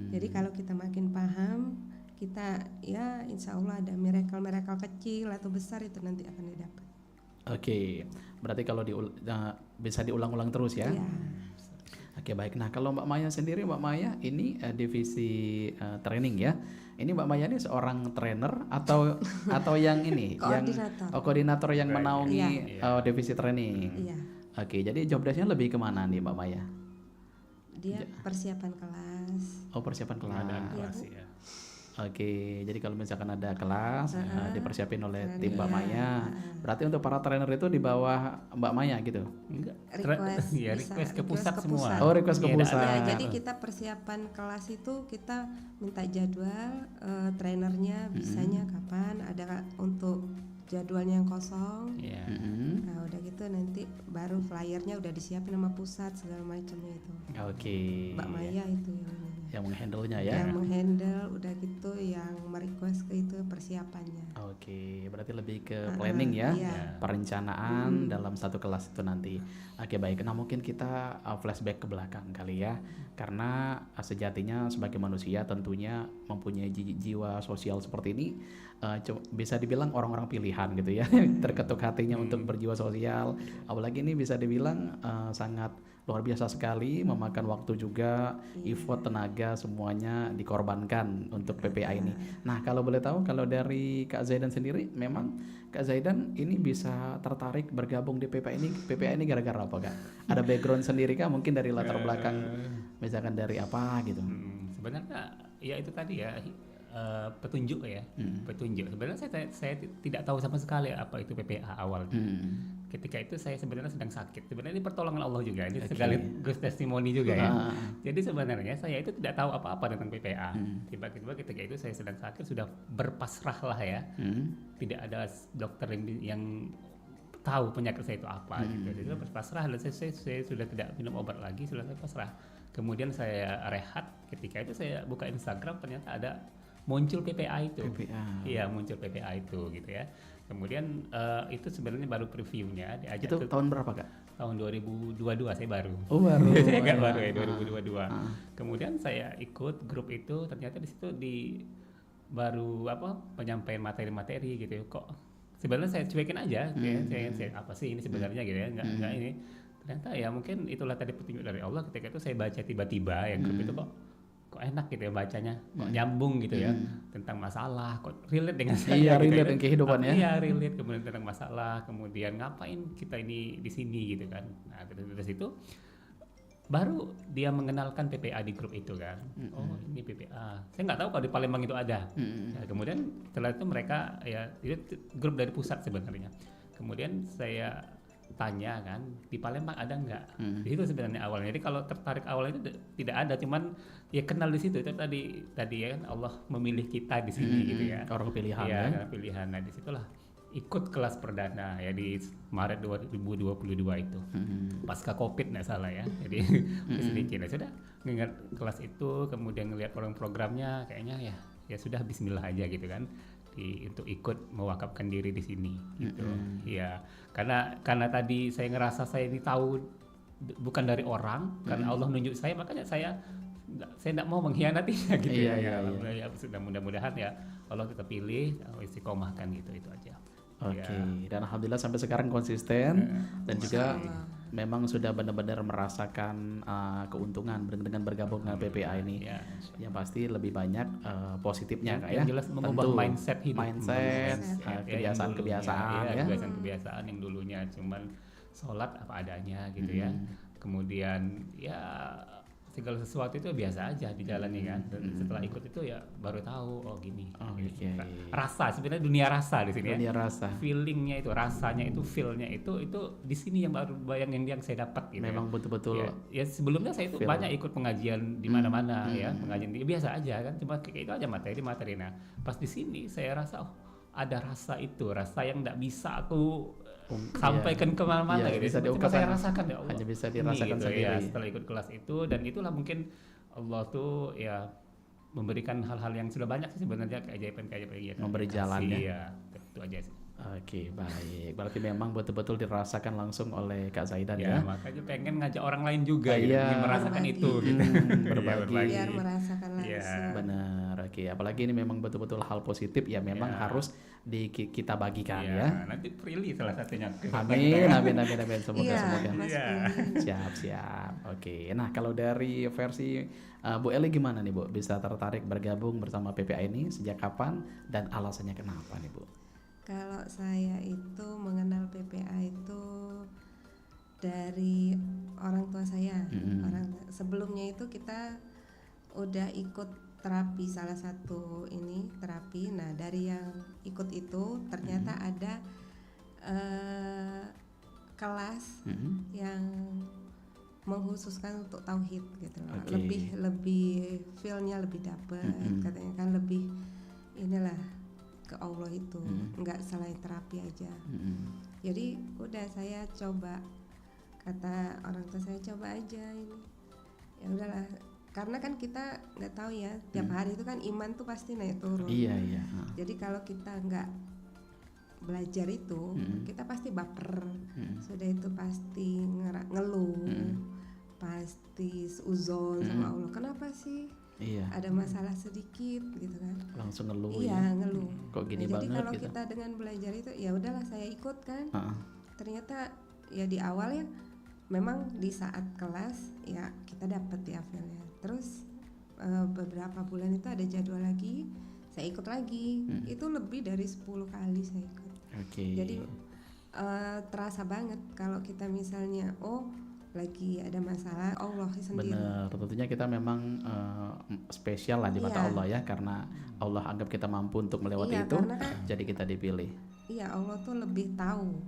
Jadi kalau kita makin paham, kita ya insya Allah ada miracle kecil atau besar itu nanti akan didapat. Berarti kalau bisa diulang-ulang terus ya. Baik. Nah kalau Mbak Maya sendiri, Mbak Maya ini divisi training ya. Ini Mbak Maya ini seorang trainer atau yang ini koordinator yang menaungi divisi training. Jadi job desk-nya lebih kemana nih Mbak Maya? Dia persiapan kelas. Persiapan kelas. Ada kelas ya. Jadi kalau misalkan ada kelas dipersiapin oleh tim Mbak Maya. Berarti untuk para trainer itu di bawah Mbak Maya gitu? Enggak. Request ke pusat semua. Request ke pusat. Jadi kita persiapan kelas itu kita minta jadwal trainernya bisanya kapan, ada untuk jadwalnya yang kosong. Iya. Nah udah gitu nanti baru flyernya udah disiapin sama pusat segala macamnya itu. Oke. Mbak Maya itu yang menghandle-nya ya. yang menghandle, udah gitu yang merequest ke itu persiapannya. Oke, berarti lebih ke planning ya, iya. perencanaan dalam satu kelas itu nanti. Oke baik, nah mungkin kita flashback ke belakang kali ya, karena sejatinya sebagai manusia tentunya mempunyai jiwa sosial seperti ini, bisa dibilang orang-orang pilihan gitu ya, terketuk hatinya untuk berjiwa sosial, apalagi ini bisa dibilang sangat luar biasa sekali, memakan waktu juga, effort, tenaga semuanya dikorbankan untuk PPA ini. Nah kalau boleh tahu, kalau dari Kak Zaidan sendiri, memang Kak Zaidan ini bisa tertarik bergabung di PPA ini gara-gara apa Kak? Ada background sendiri Kak? Mungkin dari latar belakang, misalkan dari apa gitu? Sebenarnya ya itu tadi ya, petunjuk ya, petunjuk. Sebenarnya saya tidak tahu sama sekali apa itu PPA awalnya. Ketika itu saya sebenarnya sedang sakit. Sebenarnya ini pertolongan Allah juga, ini sekaligus testimoni juga ya. Jadi sebenarnya saya itu tidak tahu apa-apa tentang PPA. Tiba-tiba ketika itu saya sedang sakit, sudah berpasrah lah ya. Tidak ada dokter yang tahu penyakit saya itu apa gitu. Jadi berpasrah dan saya sudah tidak minum obat lagi, sudah saya pasrah. Kemudian saya rehat. Ketika itu saya buka Instagram, ternyata ada muncul PPA itu. Iya, muncul PPA itu gitu ya. Kemudian itu sebenarnya baru previewnya diajak. Itu tahun berapa Kak? Tahun 2022 saya baru. Oh baru. Saya agak baru ya 2022. Kemudian saya ikut grup itu, ternyata di situ baru penyampaian materi-materi gitu. Kok sebenarnya saya cuekin aja, saya apa sih ini sebenarnya gitu ya, enggak ini. Ternyata ya mungkin itulah tadi petunjuk dari Allah. Ketika itu saya baca tiba-tiba yang grup itu kok enak gitu ya bacanya, kok nyambung gitu ya, tentang masalah, kok relate dengan saya. Iya, gitu relate ya. dengan kehidupan ya. Iya, relate, kemudian tentang masalah, kemudian ngapain kita ini di sini gitu kan. Nah, dari situ baru dia mengenalkan PPA di grup itu kan. Oh, ini PPA. Saya nggak tahu kalau di Palembang itu ada. Nah, kemudian setelah itu mereka ya itu grup dari pusat sebenarnya. Kemudian saya tanya kan, di Palembang ada nggak? Di situ sebenarnya awalnya. Jadi kalau tertarik awalnya itu tidak ada, cuman ya kenal di situ. Itu tadi ya kan Allah memilih kita di sini gitu ya. Orang pilihan ya. ya. Pilihan. Nah disitulah ikut kelas perdana ya di Maret 2022 itu. Pasca Covid nggak salah ya. Jadi sedikit. Nah, sudah mengingat kelas itu, kemudian ngelihat programnya kayaknya ya sudah Bismillah aja gitu kan. Untuk ikut mewakafkan diri di sini gitu. Ya, karena tadi saya ngerasa saya ini tahu bukan dari orang, karena Allah nunjuk saya, makanya saya tidak mau mengkhianatinya gitu ya. Sudah mudah-mudahan ya Allah tetap pilih, istiqomahkan gitu, itu aja. Oke, dan alhamdulillah sampai sekarang konsisten dan juga memang sudah benar-benar merasakan keuntungan dengan bergabung dengan PPA ini. Yang pasti lebih banyak positifnya Kak ya. Yang jelas mengubah mindset hidup, kebiasaan-kebiasaan ya. Kebiasaan-kebiasaan yang dulunya cuman sholat apa adanya gitu ya. Kemudian ya segala sesuatu itu biasa aja dijalani kan. Dan setelah ikut itu ya baru tahu gini. Rasa sebenarnya dunia rasa di sini dunia ya. Rasa. Feelingnya itu, rasanya itu, feelnya itu di sini yang baru yang saya dapat gitu. Memang betul-betul. Ya sebelumnya saya itu banyak ikut pengajian di mana-mana ya, pengajian biasa aja kan, cuma kayak itu aja materi. Nah, pas di sini saya rasa ada rasa itu, rasa yang enggak bisa aku sampaikan kemana-mana gitu. Bisa Cuma saya rasakan ya Allah. Hanya bisa dirasakan gitu, sendiri. ya, setelah ikut kelas itu, dan itulah mungkin Allah tuh ya memberikan hal-hal yang sudah banyak sih sebenarnya, keajaiban. Memberi jalan ya. Itu aja sih. Oke, baik. Berarti memang betul-betul dirasakan langsung oleh Kak Zaidan ya. Makanya pengen ngajak orang lain juga gitu, Iya. ingin merasakan Berbagi. itu gitu. Berbagi. Biar merasakan langsung. Benar. Oke, apalagi ini memang betul-betul hal positif ya, memang harus kita bagikan ya. Nanti Prilly salah satunya. Amin. Semoga. Mas Siap. Oke. Nah, kalau dari versi Bu Eli gimana nih Bu? Bisa tertarik bergabung bersama PPA ini sejak kapan dan alasannya kenapa nih Bu? Kalau saya itu mengenal PPA itu dari orang tua saya. Sebelumnya itu kita udah ikut terapi, salah satu terapi. Nah, dari yang ikut itu ternyata ada kelas yang mengkhususkan untuk tauhid gitu loh. Lebih feel-nya lebih dapet, katanya kan lebih ke Allah itu, nggak selain terapi aja. Mm-mm. Jadi udah saya coba, kata orang tua saya coba aja ini. Ya udahlah, karena kan kita nggak tahu ya, tiap hari itu kan iman tuh pasti naik turun. Iya. Jadi kalau kita nggak belajar itu, kita pasti baper. Sudah itu pasti ngeluh, pasti uzon sama Allah. Kenapa sih? Iya. Ada masalah sedikit gitu kan? Langsung ngeluh Iya, ya. ngeluh. Kok gini Jadi banget kalau gitu. kita dengan belajar itu, ya udahlah saya ikut kan. Heeh. Ternyata ya di awal ya, memang di saat kelas ya kita dapat ya filenya. Terus beberapa bulan itu ada jadwal lagi, saya ikut lagi. Itu lebih dari 10 kali saya ikut. Oke. Jadi terasa banget kalau kita misalnya lagi ada masalah, Allah sendiri. Bener, tentunya kita memang spesial lah di mata Iya. Allah ya, karena Allah anggap kita mampu untuk melewati Iya, itu, karena kan- jadi kita dipilih. Iya, Allah tuh lebih tahu.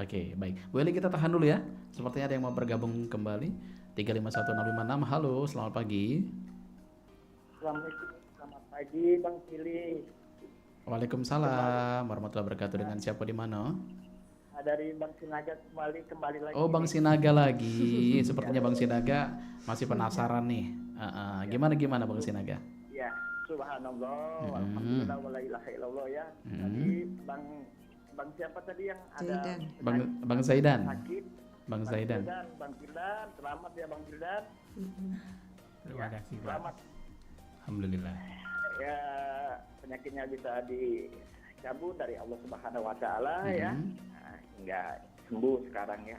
Oke, baik. Bu Eli, kita tahan dulu ya. Sepertinya ada yang mau bergabung kembali. 351656. Halo, selamat pagi. Assalamualaikum, selamat pagi Bang Pili. Waalaikumsalam warahmatullahi wabarakatuh. Dengan siapa di mana? Dari Bang Sinaga kembali lagi. Oh, Bang Sinaga lagi. Sepertinya Bang Sinaga masih penasaran nih. Gimana Bang Sinaga? Ya, subhanallah, alhamdulillah, wala ilaha illallah ya. Tadi Bang siapa tadi yang ada Zaidan. Bang Zaidan. sakit? Bang Zaidan. Bang Pildan, selamat ya Bang Pildan. Terima kasih Pak. Selamat. Alhamdulillah. Ya, penyakitnya bisa dicabut dari Allah Subhanahu wa taala ya. Nah, hingga sembuh sekarang ya.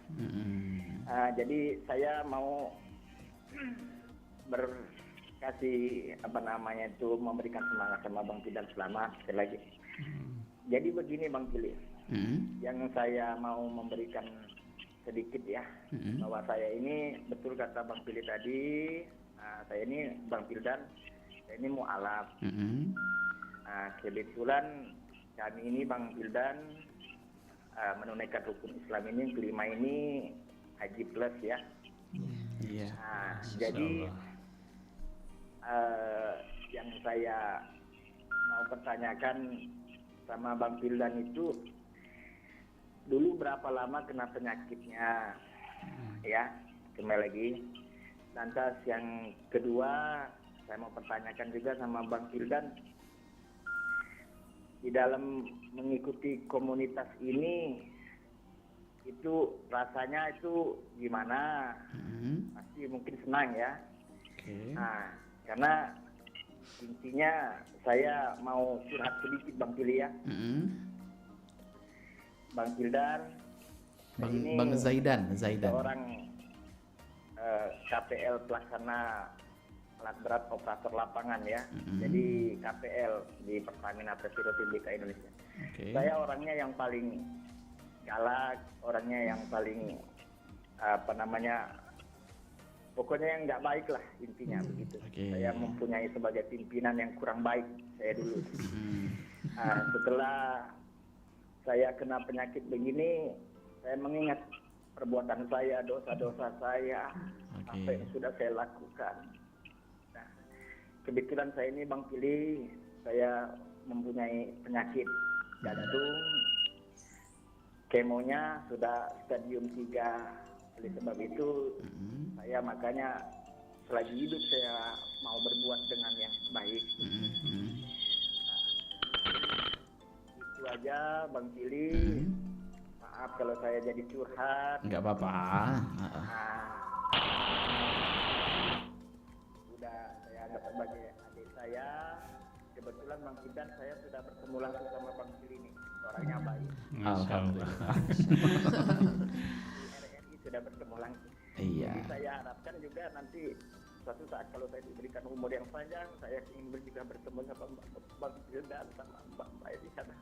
Jadi saya mau memberikan semangat sama Bang Pildan, selamat sekali lagi. Jadi begini Bang Pili, yang saya mau memberikan sedikit ya, bahwa saya ini betul kata Bang Pili tadi, saya ini Bang Pildan, saya ini mu'alaf. Kebetulan kami ini Bang Pildan menunaikan rukun Islam ini kelima ini haji plus ya. Iya. Jadi yang saya mau pertanyakan sama Bang Pildan itu, dulu berapa lama kena penyakitnya ya, kembali lagi. Lantas yang kedua saya mau pertanyakan juga sama Bang Pildan, di dalam mengikuti komunitas ini itu rasanya itu gimana? Pasti mungkin senang ya. Nah, karena intinya saya mau curhat sedikit Bang Pili ya. Bang Pildan, Bang Zaidan. seorang KPL pelaksana alat berat operator lapangan ya. Jadi KPL di Pertamina Persero Tbk Indonesia. Saya orangnya yang paling galak, orangnya yang paling pokoknya yang nggak baik lah intinya begitu. Saya mempunyai sebagai pimpinan yang kurang baik saya dulu. Setelah saya kena penyakit begini, saya mengingat perbuatan saya, dosa-dosa saya, apa yang sudah saya lakukan. Nah, kebetulan saya ini Bang Pili, saya mempunyai penyakit jantung, kemonya sudah stadium 3. Oleh sebab itu, saya makanya selagi hidup saya mau berbuat dengan yang baik. Itu aja Bang Pili. Maaf kalau saya jadi curhat. Nggak apa-apa. Udah saya anggap sebagai adik saya. Kebetulan Bang Pildan saya sudah bertemu langsung sama Bang Pili ini. Orangnya baik. Alhamdulillah. RRI sudah bertemu langsung. Iya. Jadi saya harapkan juga nanti suatu saat kalau saya diberikan umur yang panjang, saya ingin juga bertemu sama Bang Pildan sama Mbak di sana.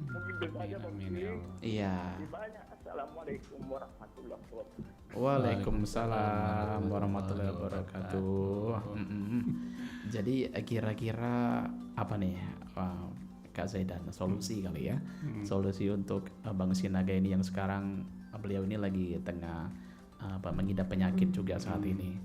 Mungkin itu saja Bang Pili. Iya. Terima banyak. Assalamualaikum warahmatullahi wabarakatuh. Waalaikumsalam warahmatullahi wabarakatuh. Jadi kira-kira apa nih Kak Zaidan, solusi kali ya, solusi untuk Bang Sinaga ini yang sekarang beliau ini lagi tengah mengidap penyakit juga saat ini,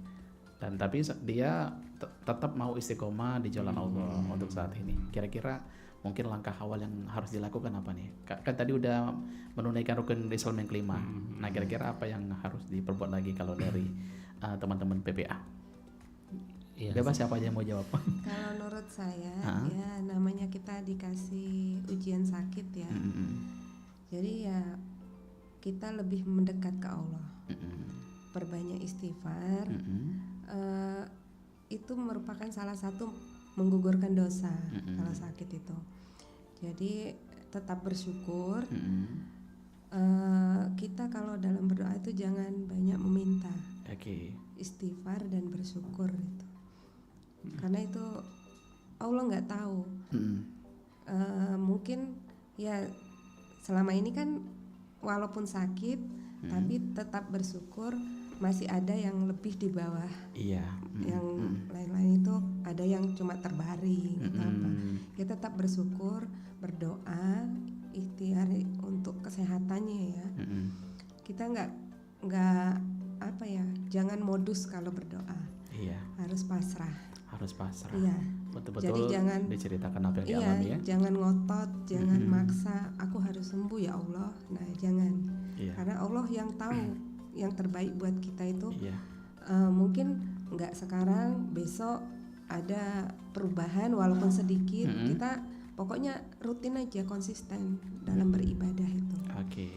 dan tapi dia tetap mau istiqomah di jalan Allah untuk saat ini. Kira-kira mungkin langkah awal yang harus dilakukan apa nih? Kan tadi udah menunaikan rukun Islam yang kelima. Nah, kira-kira apa yang harus diperbuat lagi kalau dari teman-teman PPA? Iya, Bebas siapa aja yang mau jawab. Kalau menurut saya ya namanya kita dikasih ujian sakit ya. Jadi ya kita lebih mendekat ke Allah. Perbanyak istighfar. Itu merupakan salah satu menggugurkan dosa kalau sakit itu. Jadi tetap bersyukur. Kita kalau dalam berdoa itu jangan banyak meminta. Istighfar dan bersyukur gitu. Karena itu Allah nggak tahu. Mungkin ya selama ini kan walaupun sakit tapi tetap bersyukur masih ada yang lebih di bawah. Yang lain-lain itu ada yang cuma terbaring atau apa. Ya tetap bersyukur, berdoa, ikhtiar untuk kesehatannya ya. Kita nggak apa ya, jangan modus kalau berdoa. Harus pasrah. Iya. Betul-betul jadi jangan diceritakan apa yang dialami ya. Jangan ngotot, jangan maksa. Aku harus sembuh ya Allah. Nah jangan. Karena Allah yang tahu yang terbaik buat kita itu. Mungkin nggak sekarang, besok ada perubahan walaupun sedikit. Kita pokoknya rutin aja, konsisten dalam beribadah itu.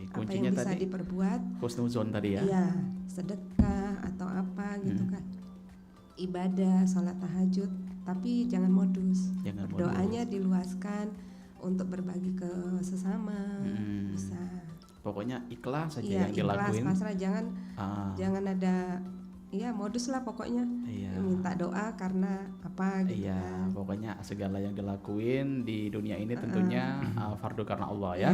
Apa yang bisa tadi diperbuat. husnuzon tadi ya. Iya, sedekah atau apa gitu kan. Ibadah, sholat tahajud, tapi jangan modus. Doanya diluaskan untuk berbagi ke sesama. Bisa. Pokoknya ikhlas saja yang ikhlas, dilakuin. pasrah, jangan ada modus lah pokoknya. Minta doa karena apa gitu kan. Pokoknya segala yang dilakuin di dunia ini tentunya fardu karena Allah ya.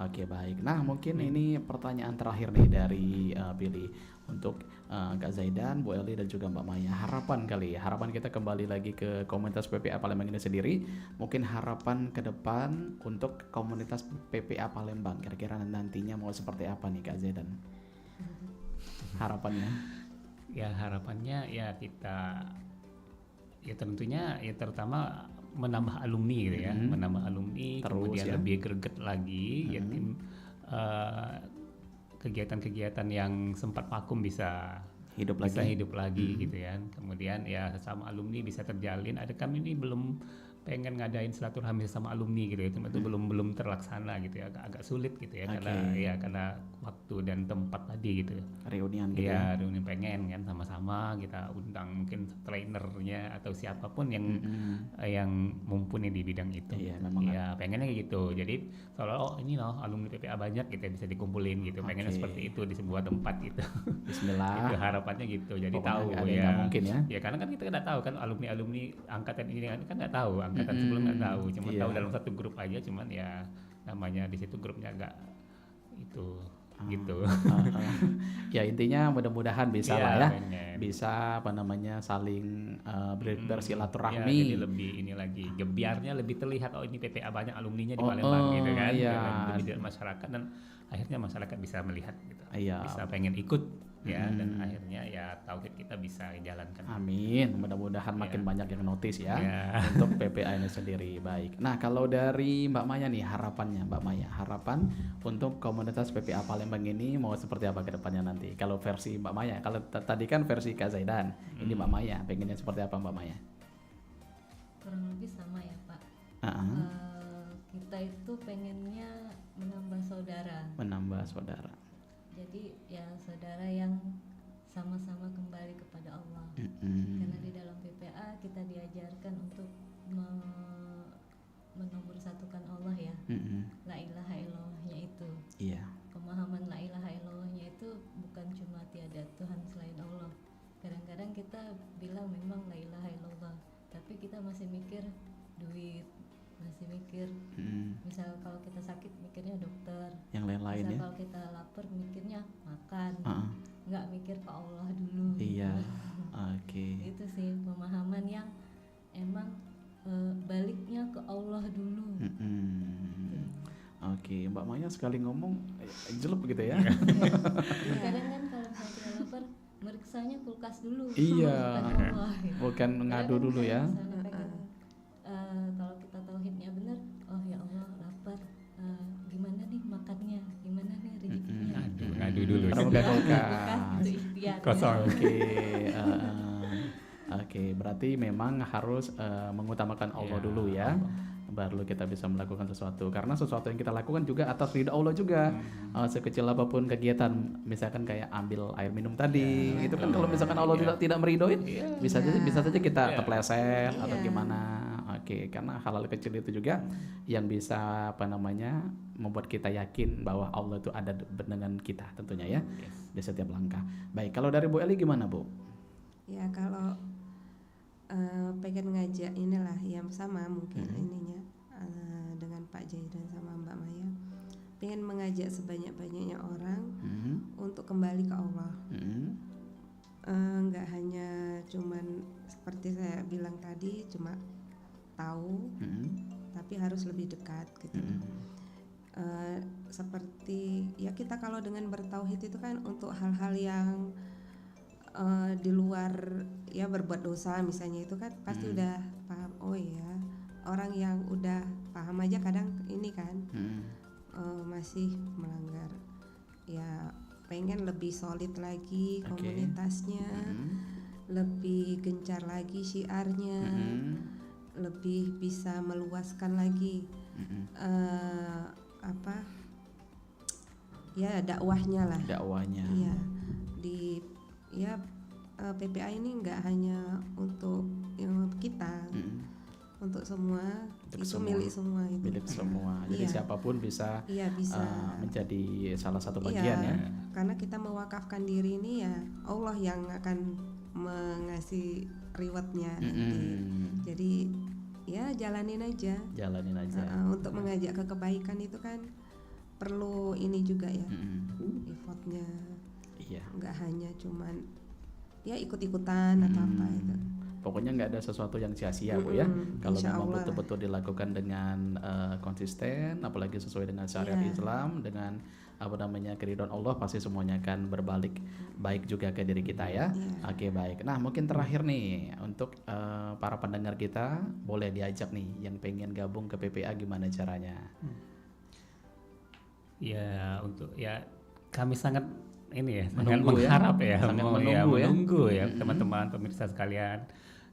Oke, baik. Nah, mungkin ini pertanyaan terakhir nih dari Billy untuk Kak Zaidan, Bu Eli dan juga Mbak Maya. Harapan kita kembali lagi ke komunitas PPA Palembang ini sendiri. Mungkin harapan ke depan untuk komunitas PPA Palembang kira-kira nantinya mau seperti apa nih Kak Zaidan? Harapannya? Ya harapannya ya kita ya tentunya ya terutama menambah alumni gitu ya, menambah alumni, terus kemudian ya. lebih greget lagi ya tim kegiatan-kegiatan yang sempat vakum bisa hidup lagi gitu ya. Kemudian ya sesama alumni bisa terjalin. Ada kami ini belum pengen ngadain silaturahmi sama alumni gitu ya, cuma itu belum terlaksana gitu ya, agak sulit gitu ya, karena waktu dan tempat tadi gitu. Reunian gitu ya. Reunian pengen kan sama-sama kita undang mungkin trainernya atau siapapun yang mumpuni di bidang itu. Ya pengennya gitu. Jadi kalau ini loh alumni PPA banyak gitu ya, bisa dikumpulin gitu. Pengennya seperti itu di sebuah tempat gitu. Bismillah. Itu harapannya gitu. Jadi Pokoknya tahu ya. Mungkin ya. Ya karena kan kita nggak tahu kan alumni angkatan ini kan nggak tahu, angkatan sebelum nggak tahu, cuma tahu dalam satu grup aja, cuman ya namanya di situ grupnya agak itu gitu. Ya intinya mudah-mudahan bisa lah ya. Pengen. Bisa saling bersilaturahmi. Ya, jadi lebih ini lagi gebiarnya lebih terlihat, oh ini PPA banyak alumninya di Palembang gitu kan. Lebih dari masyarakat, dan akhirnya masyarakat bisa melihat gitu. Bisa pengen ikut ya, dan akhirnya ya tauhid kita bisa jalankan. Amin. Mudah-mudahan makin banyak yang notice ya untuk PPA ini sendiri. Baik. Nah, kalau dari Mbak Maya nih harapannya, Mbak Maya, harapan untuk komunitas PPA Palembang ini mau seperti apa ke depannya nanti? Kalau versi Mbak Maya, kalau tadi kan versi Kak Zaidan, ini Mbak Maya, pengennya seperti apa Mbak Maya? Kurang lebih sama ya Pak. Kita itu pengennya menambah saudara. Jadi ya saudara yang sama-sama kembali kepada Allah. Karena di dalam PPA kita diajarkan untuk menomorsatukan Allah ya. La ilaha illallahnya itu. Pemahaman la ilaha illallahnya itu bukan cuma tiada Tuhan selain Allah. Kadang-kadang kita bilang memang la ilaha illallah, tapi kita masih mikir duit, masih mikir misal kalau kita sakit mikirnya dokter, yang lain-lain misal ya. kalau kita lapar mikirnya makan, nggak mikir ke Allah dulu. Itu sih pemahaman yang emang baliknya ke Allah dulu. Mbak Maya sekali ngomong jelek gitu ya. Kadang kan kalau misalnya kita lapar meriksanya kulkas dulu, bukan Allah, bukan ngadu dulu ya. Kalau kita tauhidnya benar, kosong. Oke, berarti memang harus mengutamakan Allah dulu ya. Baru kita bisa melakukan sesuatu, karena sesuatu yang kita lakukan juga atas ridha Allah juga. Sekecil apapun kegiatan, misalkan kayak ambil air minum tadi, itu kan kalau misalkan Allah tidak meridhoin, bisa saja kita kepleset atau gimana. Oke, karena hal-hal kecil itu juga yang bisa membuat kita yakin bahwa Allah itu ada dengan kita tentunya ya, di setiap langkah. Baik, kalau dari Bu Eli gimana Bu? Ya kalau pengen ngajak inilah yang sama mungkin ininya dengan Pak Jaidan sama Mbak Maya, pengen mengajak sebanyak-banyaknya orang untuk kembali ke Allah. Nggak hanya cuman seperti saya bilang tadi cuma tahu, tapi harus lebih dekat gitu. Seperti ya kita kalau dengan bertauhid itu kan untuk hal-hal yang di luar ya berbuat dosa misalnya, itu kan pasti udah paham. Oh ya, orang yang udah paham aja kadang ini kan masih melanggar. Ya pengen lebih solid lagi komunitasnya, lebih gencar lagi syiarnya, lebih bisa meluaskan lagi ya dakwahnya lah. Iya, di PPA ini nggak hanya untuk kita, untuk semua, untuk itu semua. milik semua itu. Milik semua. Jadi siapapun bisa, bisa menjadi salah satu bagian ya. Karena kita mewakafkan diri ini ya Allah yang akan mengasih rewardnya nanti. Jadi ya jalanin aja. Untuk mengajak ke kebaikan itu kan perlu ini juga ya, effortnya. Nggak hanya cuman ya ikut-ikutan atau apa itu. Pokoknya nggak ada sesuatu yang sia-sia Bu ya. Kalau memang betul-betul dilakukan dengan konsisten, apalagi sesuai dengan syariat Islam, dengan keridhaan Allah, pasti semuanya akan berbalik baik juga ke diri kita ya. Oke, baik. Nah mungkin terakhir nih untuk para pendengar kita, boleh diajak nih yang pengen gabung ke PPA, gimana caranya? Ya untuk kami sangat sangat menunggu mengharap menunggu teman-teman pemirsa sekalian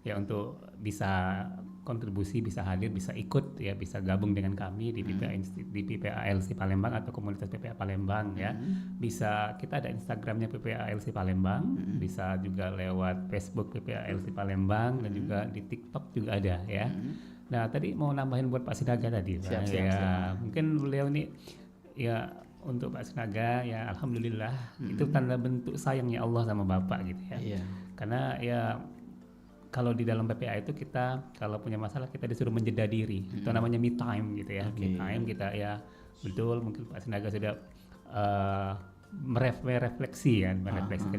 ya untuk bisa kontribusi, bisa hadir, bisa ikut ya, bisa gabung dengan kami di PPA LC Palembang atau komunitas PPA Palembang ya. Bisa, kita ada Instagramnya PPA LC Palembang, bisa juga lewat Facebook PPA LC Palembang, dan juga di TikTok juga ada ya. Nah tadi mau nambahin buat Pak Sinaga tadi, siap. Mungkin beliau ini ya, untuk Pak Sinaga ya alhamdulillah itu tanda bentuk sayangnya Allah sama Bapak gitu ya. Karena ya kalau di dalam PPA itu kita kalau punya masalah kita disuruh menjeda diri. Itu namanya me time gitu ya. Me time kita ya betul, mungkin Pak Sinaga sudah merefleksikan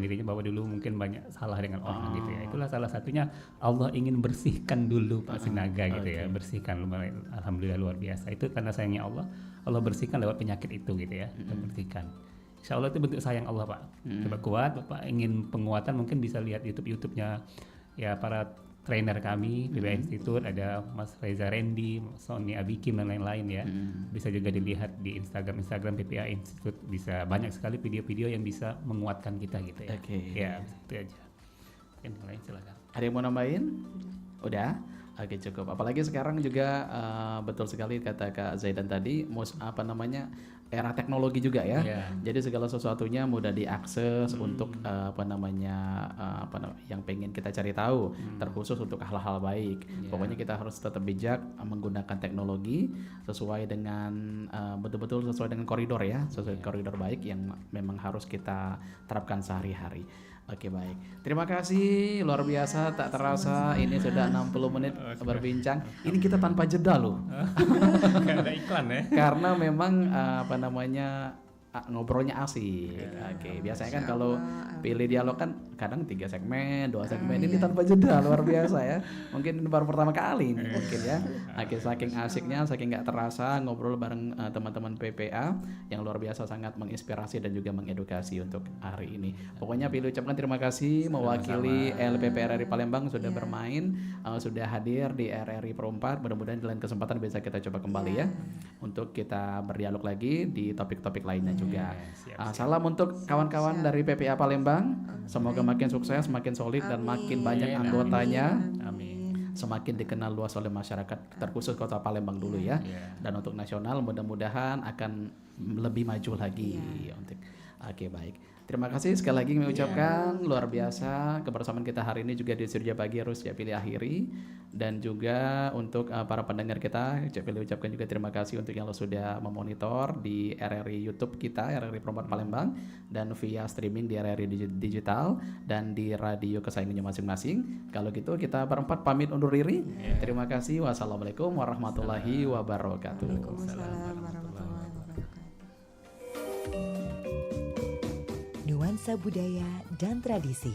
dirinya bahwa dulu mungkin banyak salah dengan orang gitu ya. Itulah salah satunya Allah ingin bersihkan dulu Pak Sinaga gitu ya. Bersihkan, alhamdulillah luar biasa. Itu tanda sayangnya Allah. Allah bersihkan lewat penyakit itu gitu ya. Bersihkan. Insya Allah itu bentuk sayang Allah Pak. Coba kuat, Bapak ingin penguatan mungkin bisa lihat YouTube-nya ya para trainer kami PPA Institute, ada Mas Reza Randy, Sony Abikim dan lain-lain ya. Bisa juga dilihat di Instagram PPA Institute, bisa banyak sekali video-video yang bisa menguatkan kita gitu ya. Ya itu aja. Yang lain silakan. Ada yang mau nambahin? Udah? Oke, cukup. Apalagi sekarang juga betul sekali kata Kak Zaidan tadi, era teknologi juga ya. Jadi segala sesuatunya mudah diakses untuk yang pengen kita cari tahu, terkhusus untuk hal-hal baik. Pokoknya kita harus tetap bijak menggunakan teknologi sesuai dengan betul-betul sesuai dengan koridor ya, sesuai koridor baik yang memang harus kita terapkan sehari-hari. Oke, baik. Terima kasih, luar biasa, tak terasa ini sudah 60 menit berbincang. Ini kita tanpa jeda loh. Gak ada iklan ya. Karena memang ngobrolnya asik. Oke, biasanya kan kalau pilih dialog kan kadang 3 segmen, 2 segmen, ini tanpa jeda, luar biasa ya. Mungkin ini baru pertama kali ini mungkin ya. Oke, saking asiknya, saking nggak terasa ngobrol bareng teman-teman PPA yang luar biasa, sangat menginspirasi dan juga mengedukasi untuk hari ini. Pokoknya pilih ucapkan terima kasih mewakili LPP RRI Palembang sudah bermain, sudah hadir di RRI Pro 4. Mudah-mudahan di lain kesempatan bisa kita coba kembali ya untuk kita berdialog lagi di topik-topik lainnya juga. juga. Siap. Salam untuk kawan-kawan dari PPA Palembang. Semoga makin sukses, makin solid, dan makin banyak anggotanya. Amin. Semakin dikenal luas oleh masyarakat, terkhusus Kota Palembang dulu ya. Dan untuk nasional mudah-mudahan akan lebih maju lagi. Oke, baik. Terima kasih sekali lagi mengucapkan luar biasa kebersamaan kita hari ini juga di Surya Pagi harus Cek Pilih akhiri, dan juga untuk para pendengar kita Cek Pilih ucapkan juga terima kasih untuk yang lo sudah memonitor di RRI YouTube kita, RRI Perempuan Palembang, dan via streaming di RRI Digital dan di radio kesayangannya masing-masing. Kalau gitu kita berempat pamit undur diri. Terima kasih. Wassalamualaikum warahmatullahi wabarakatuh. Waalaikumsalam warahmatullahi wabarakatuh. Nuansa budaya dan tradisi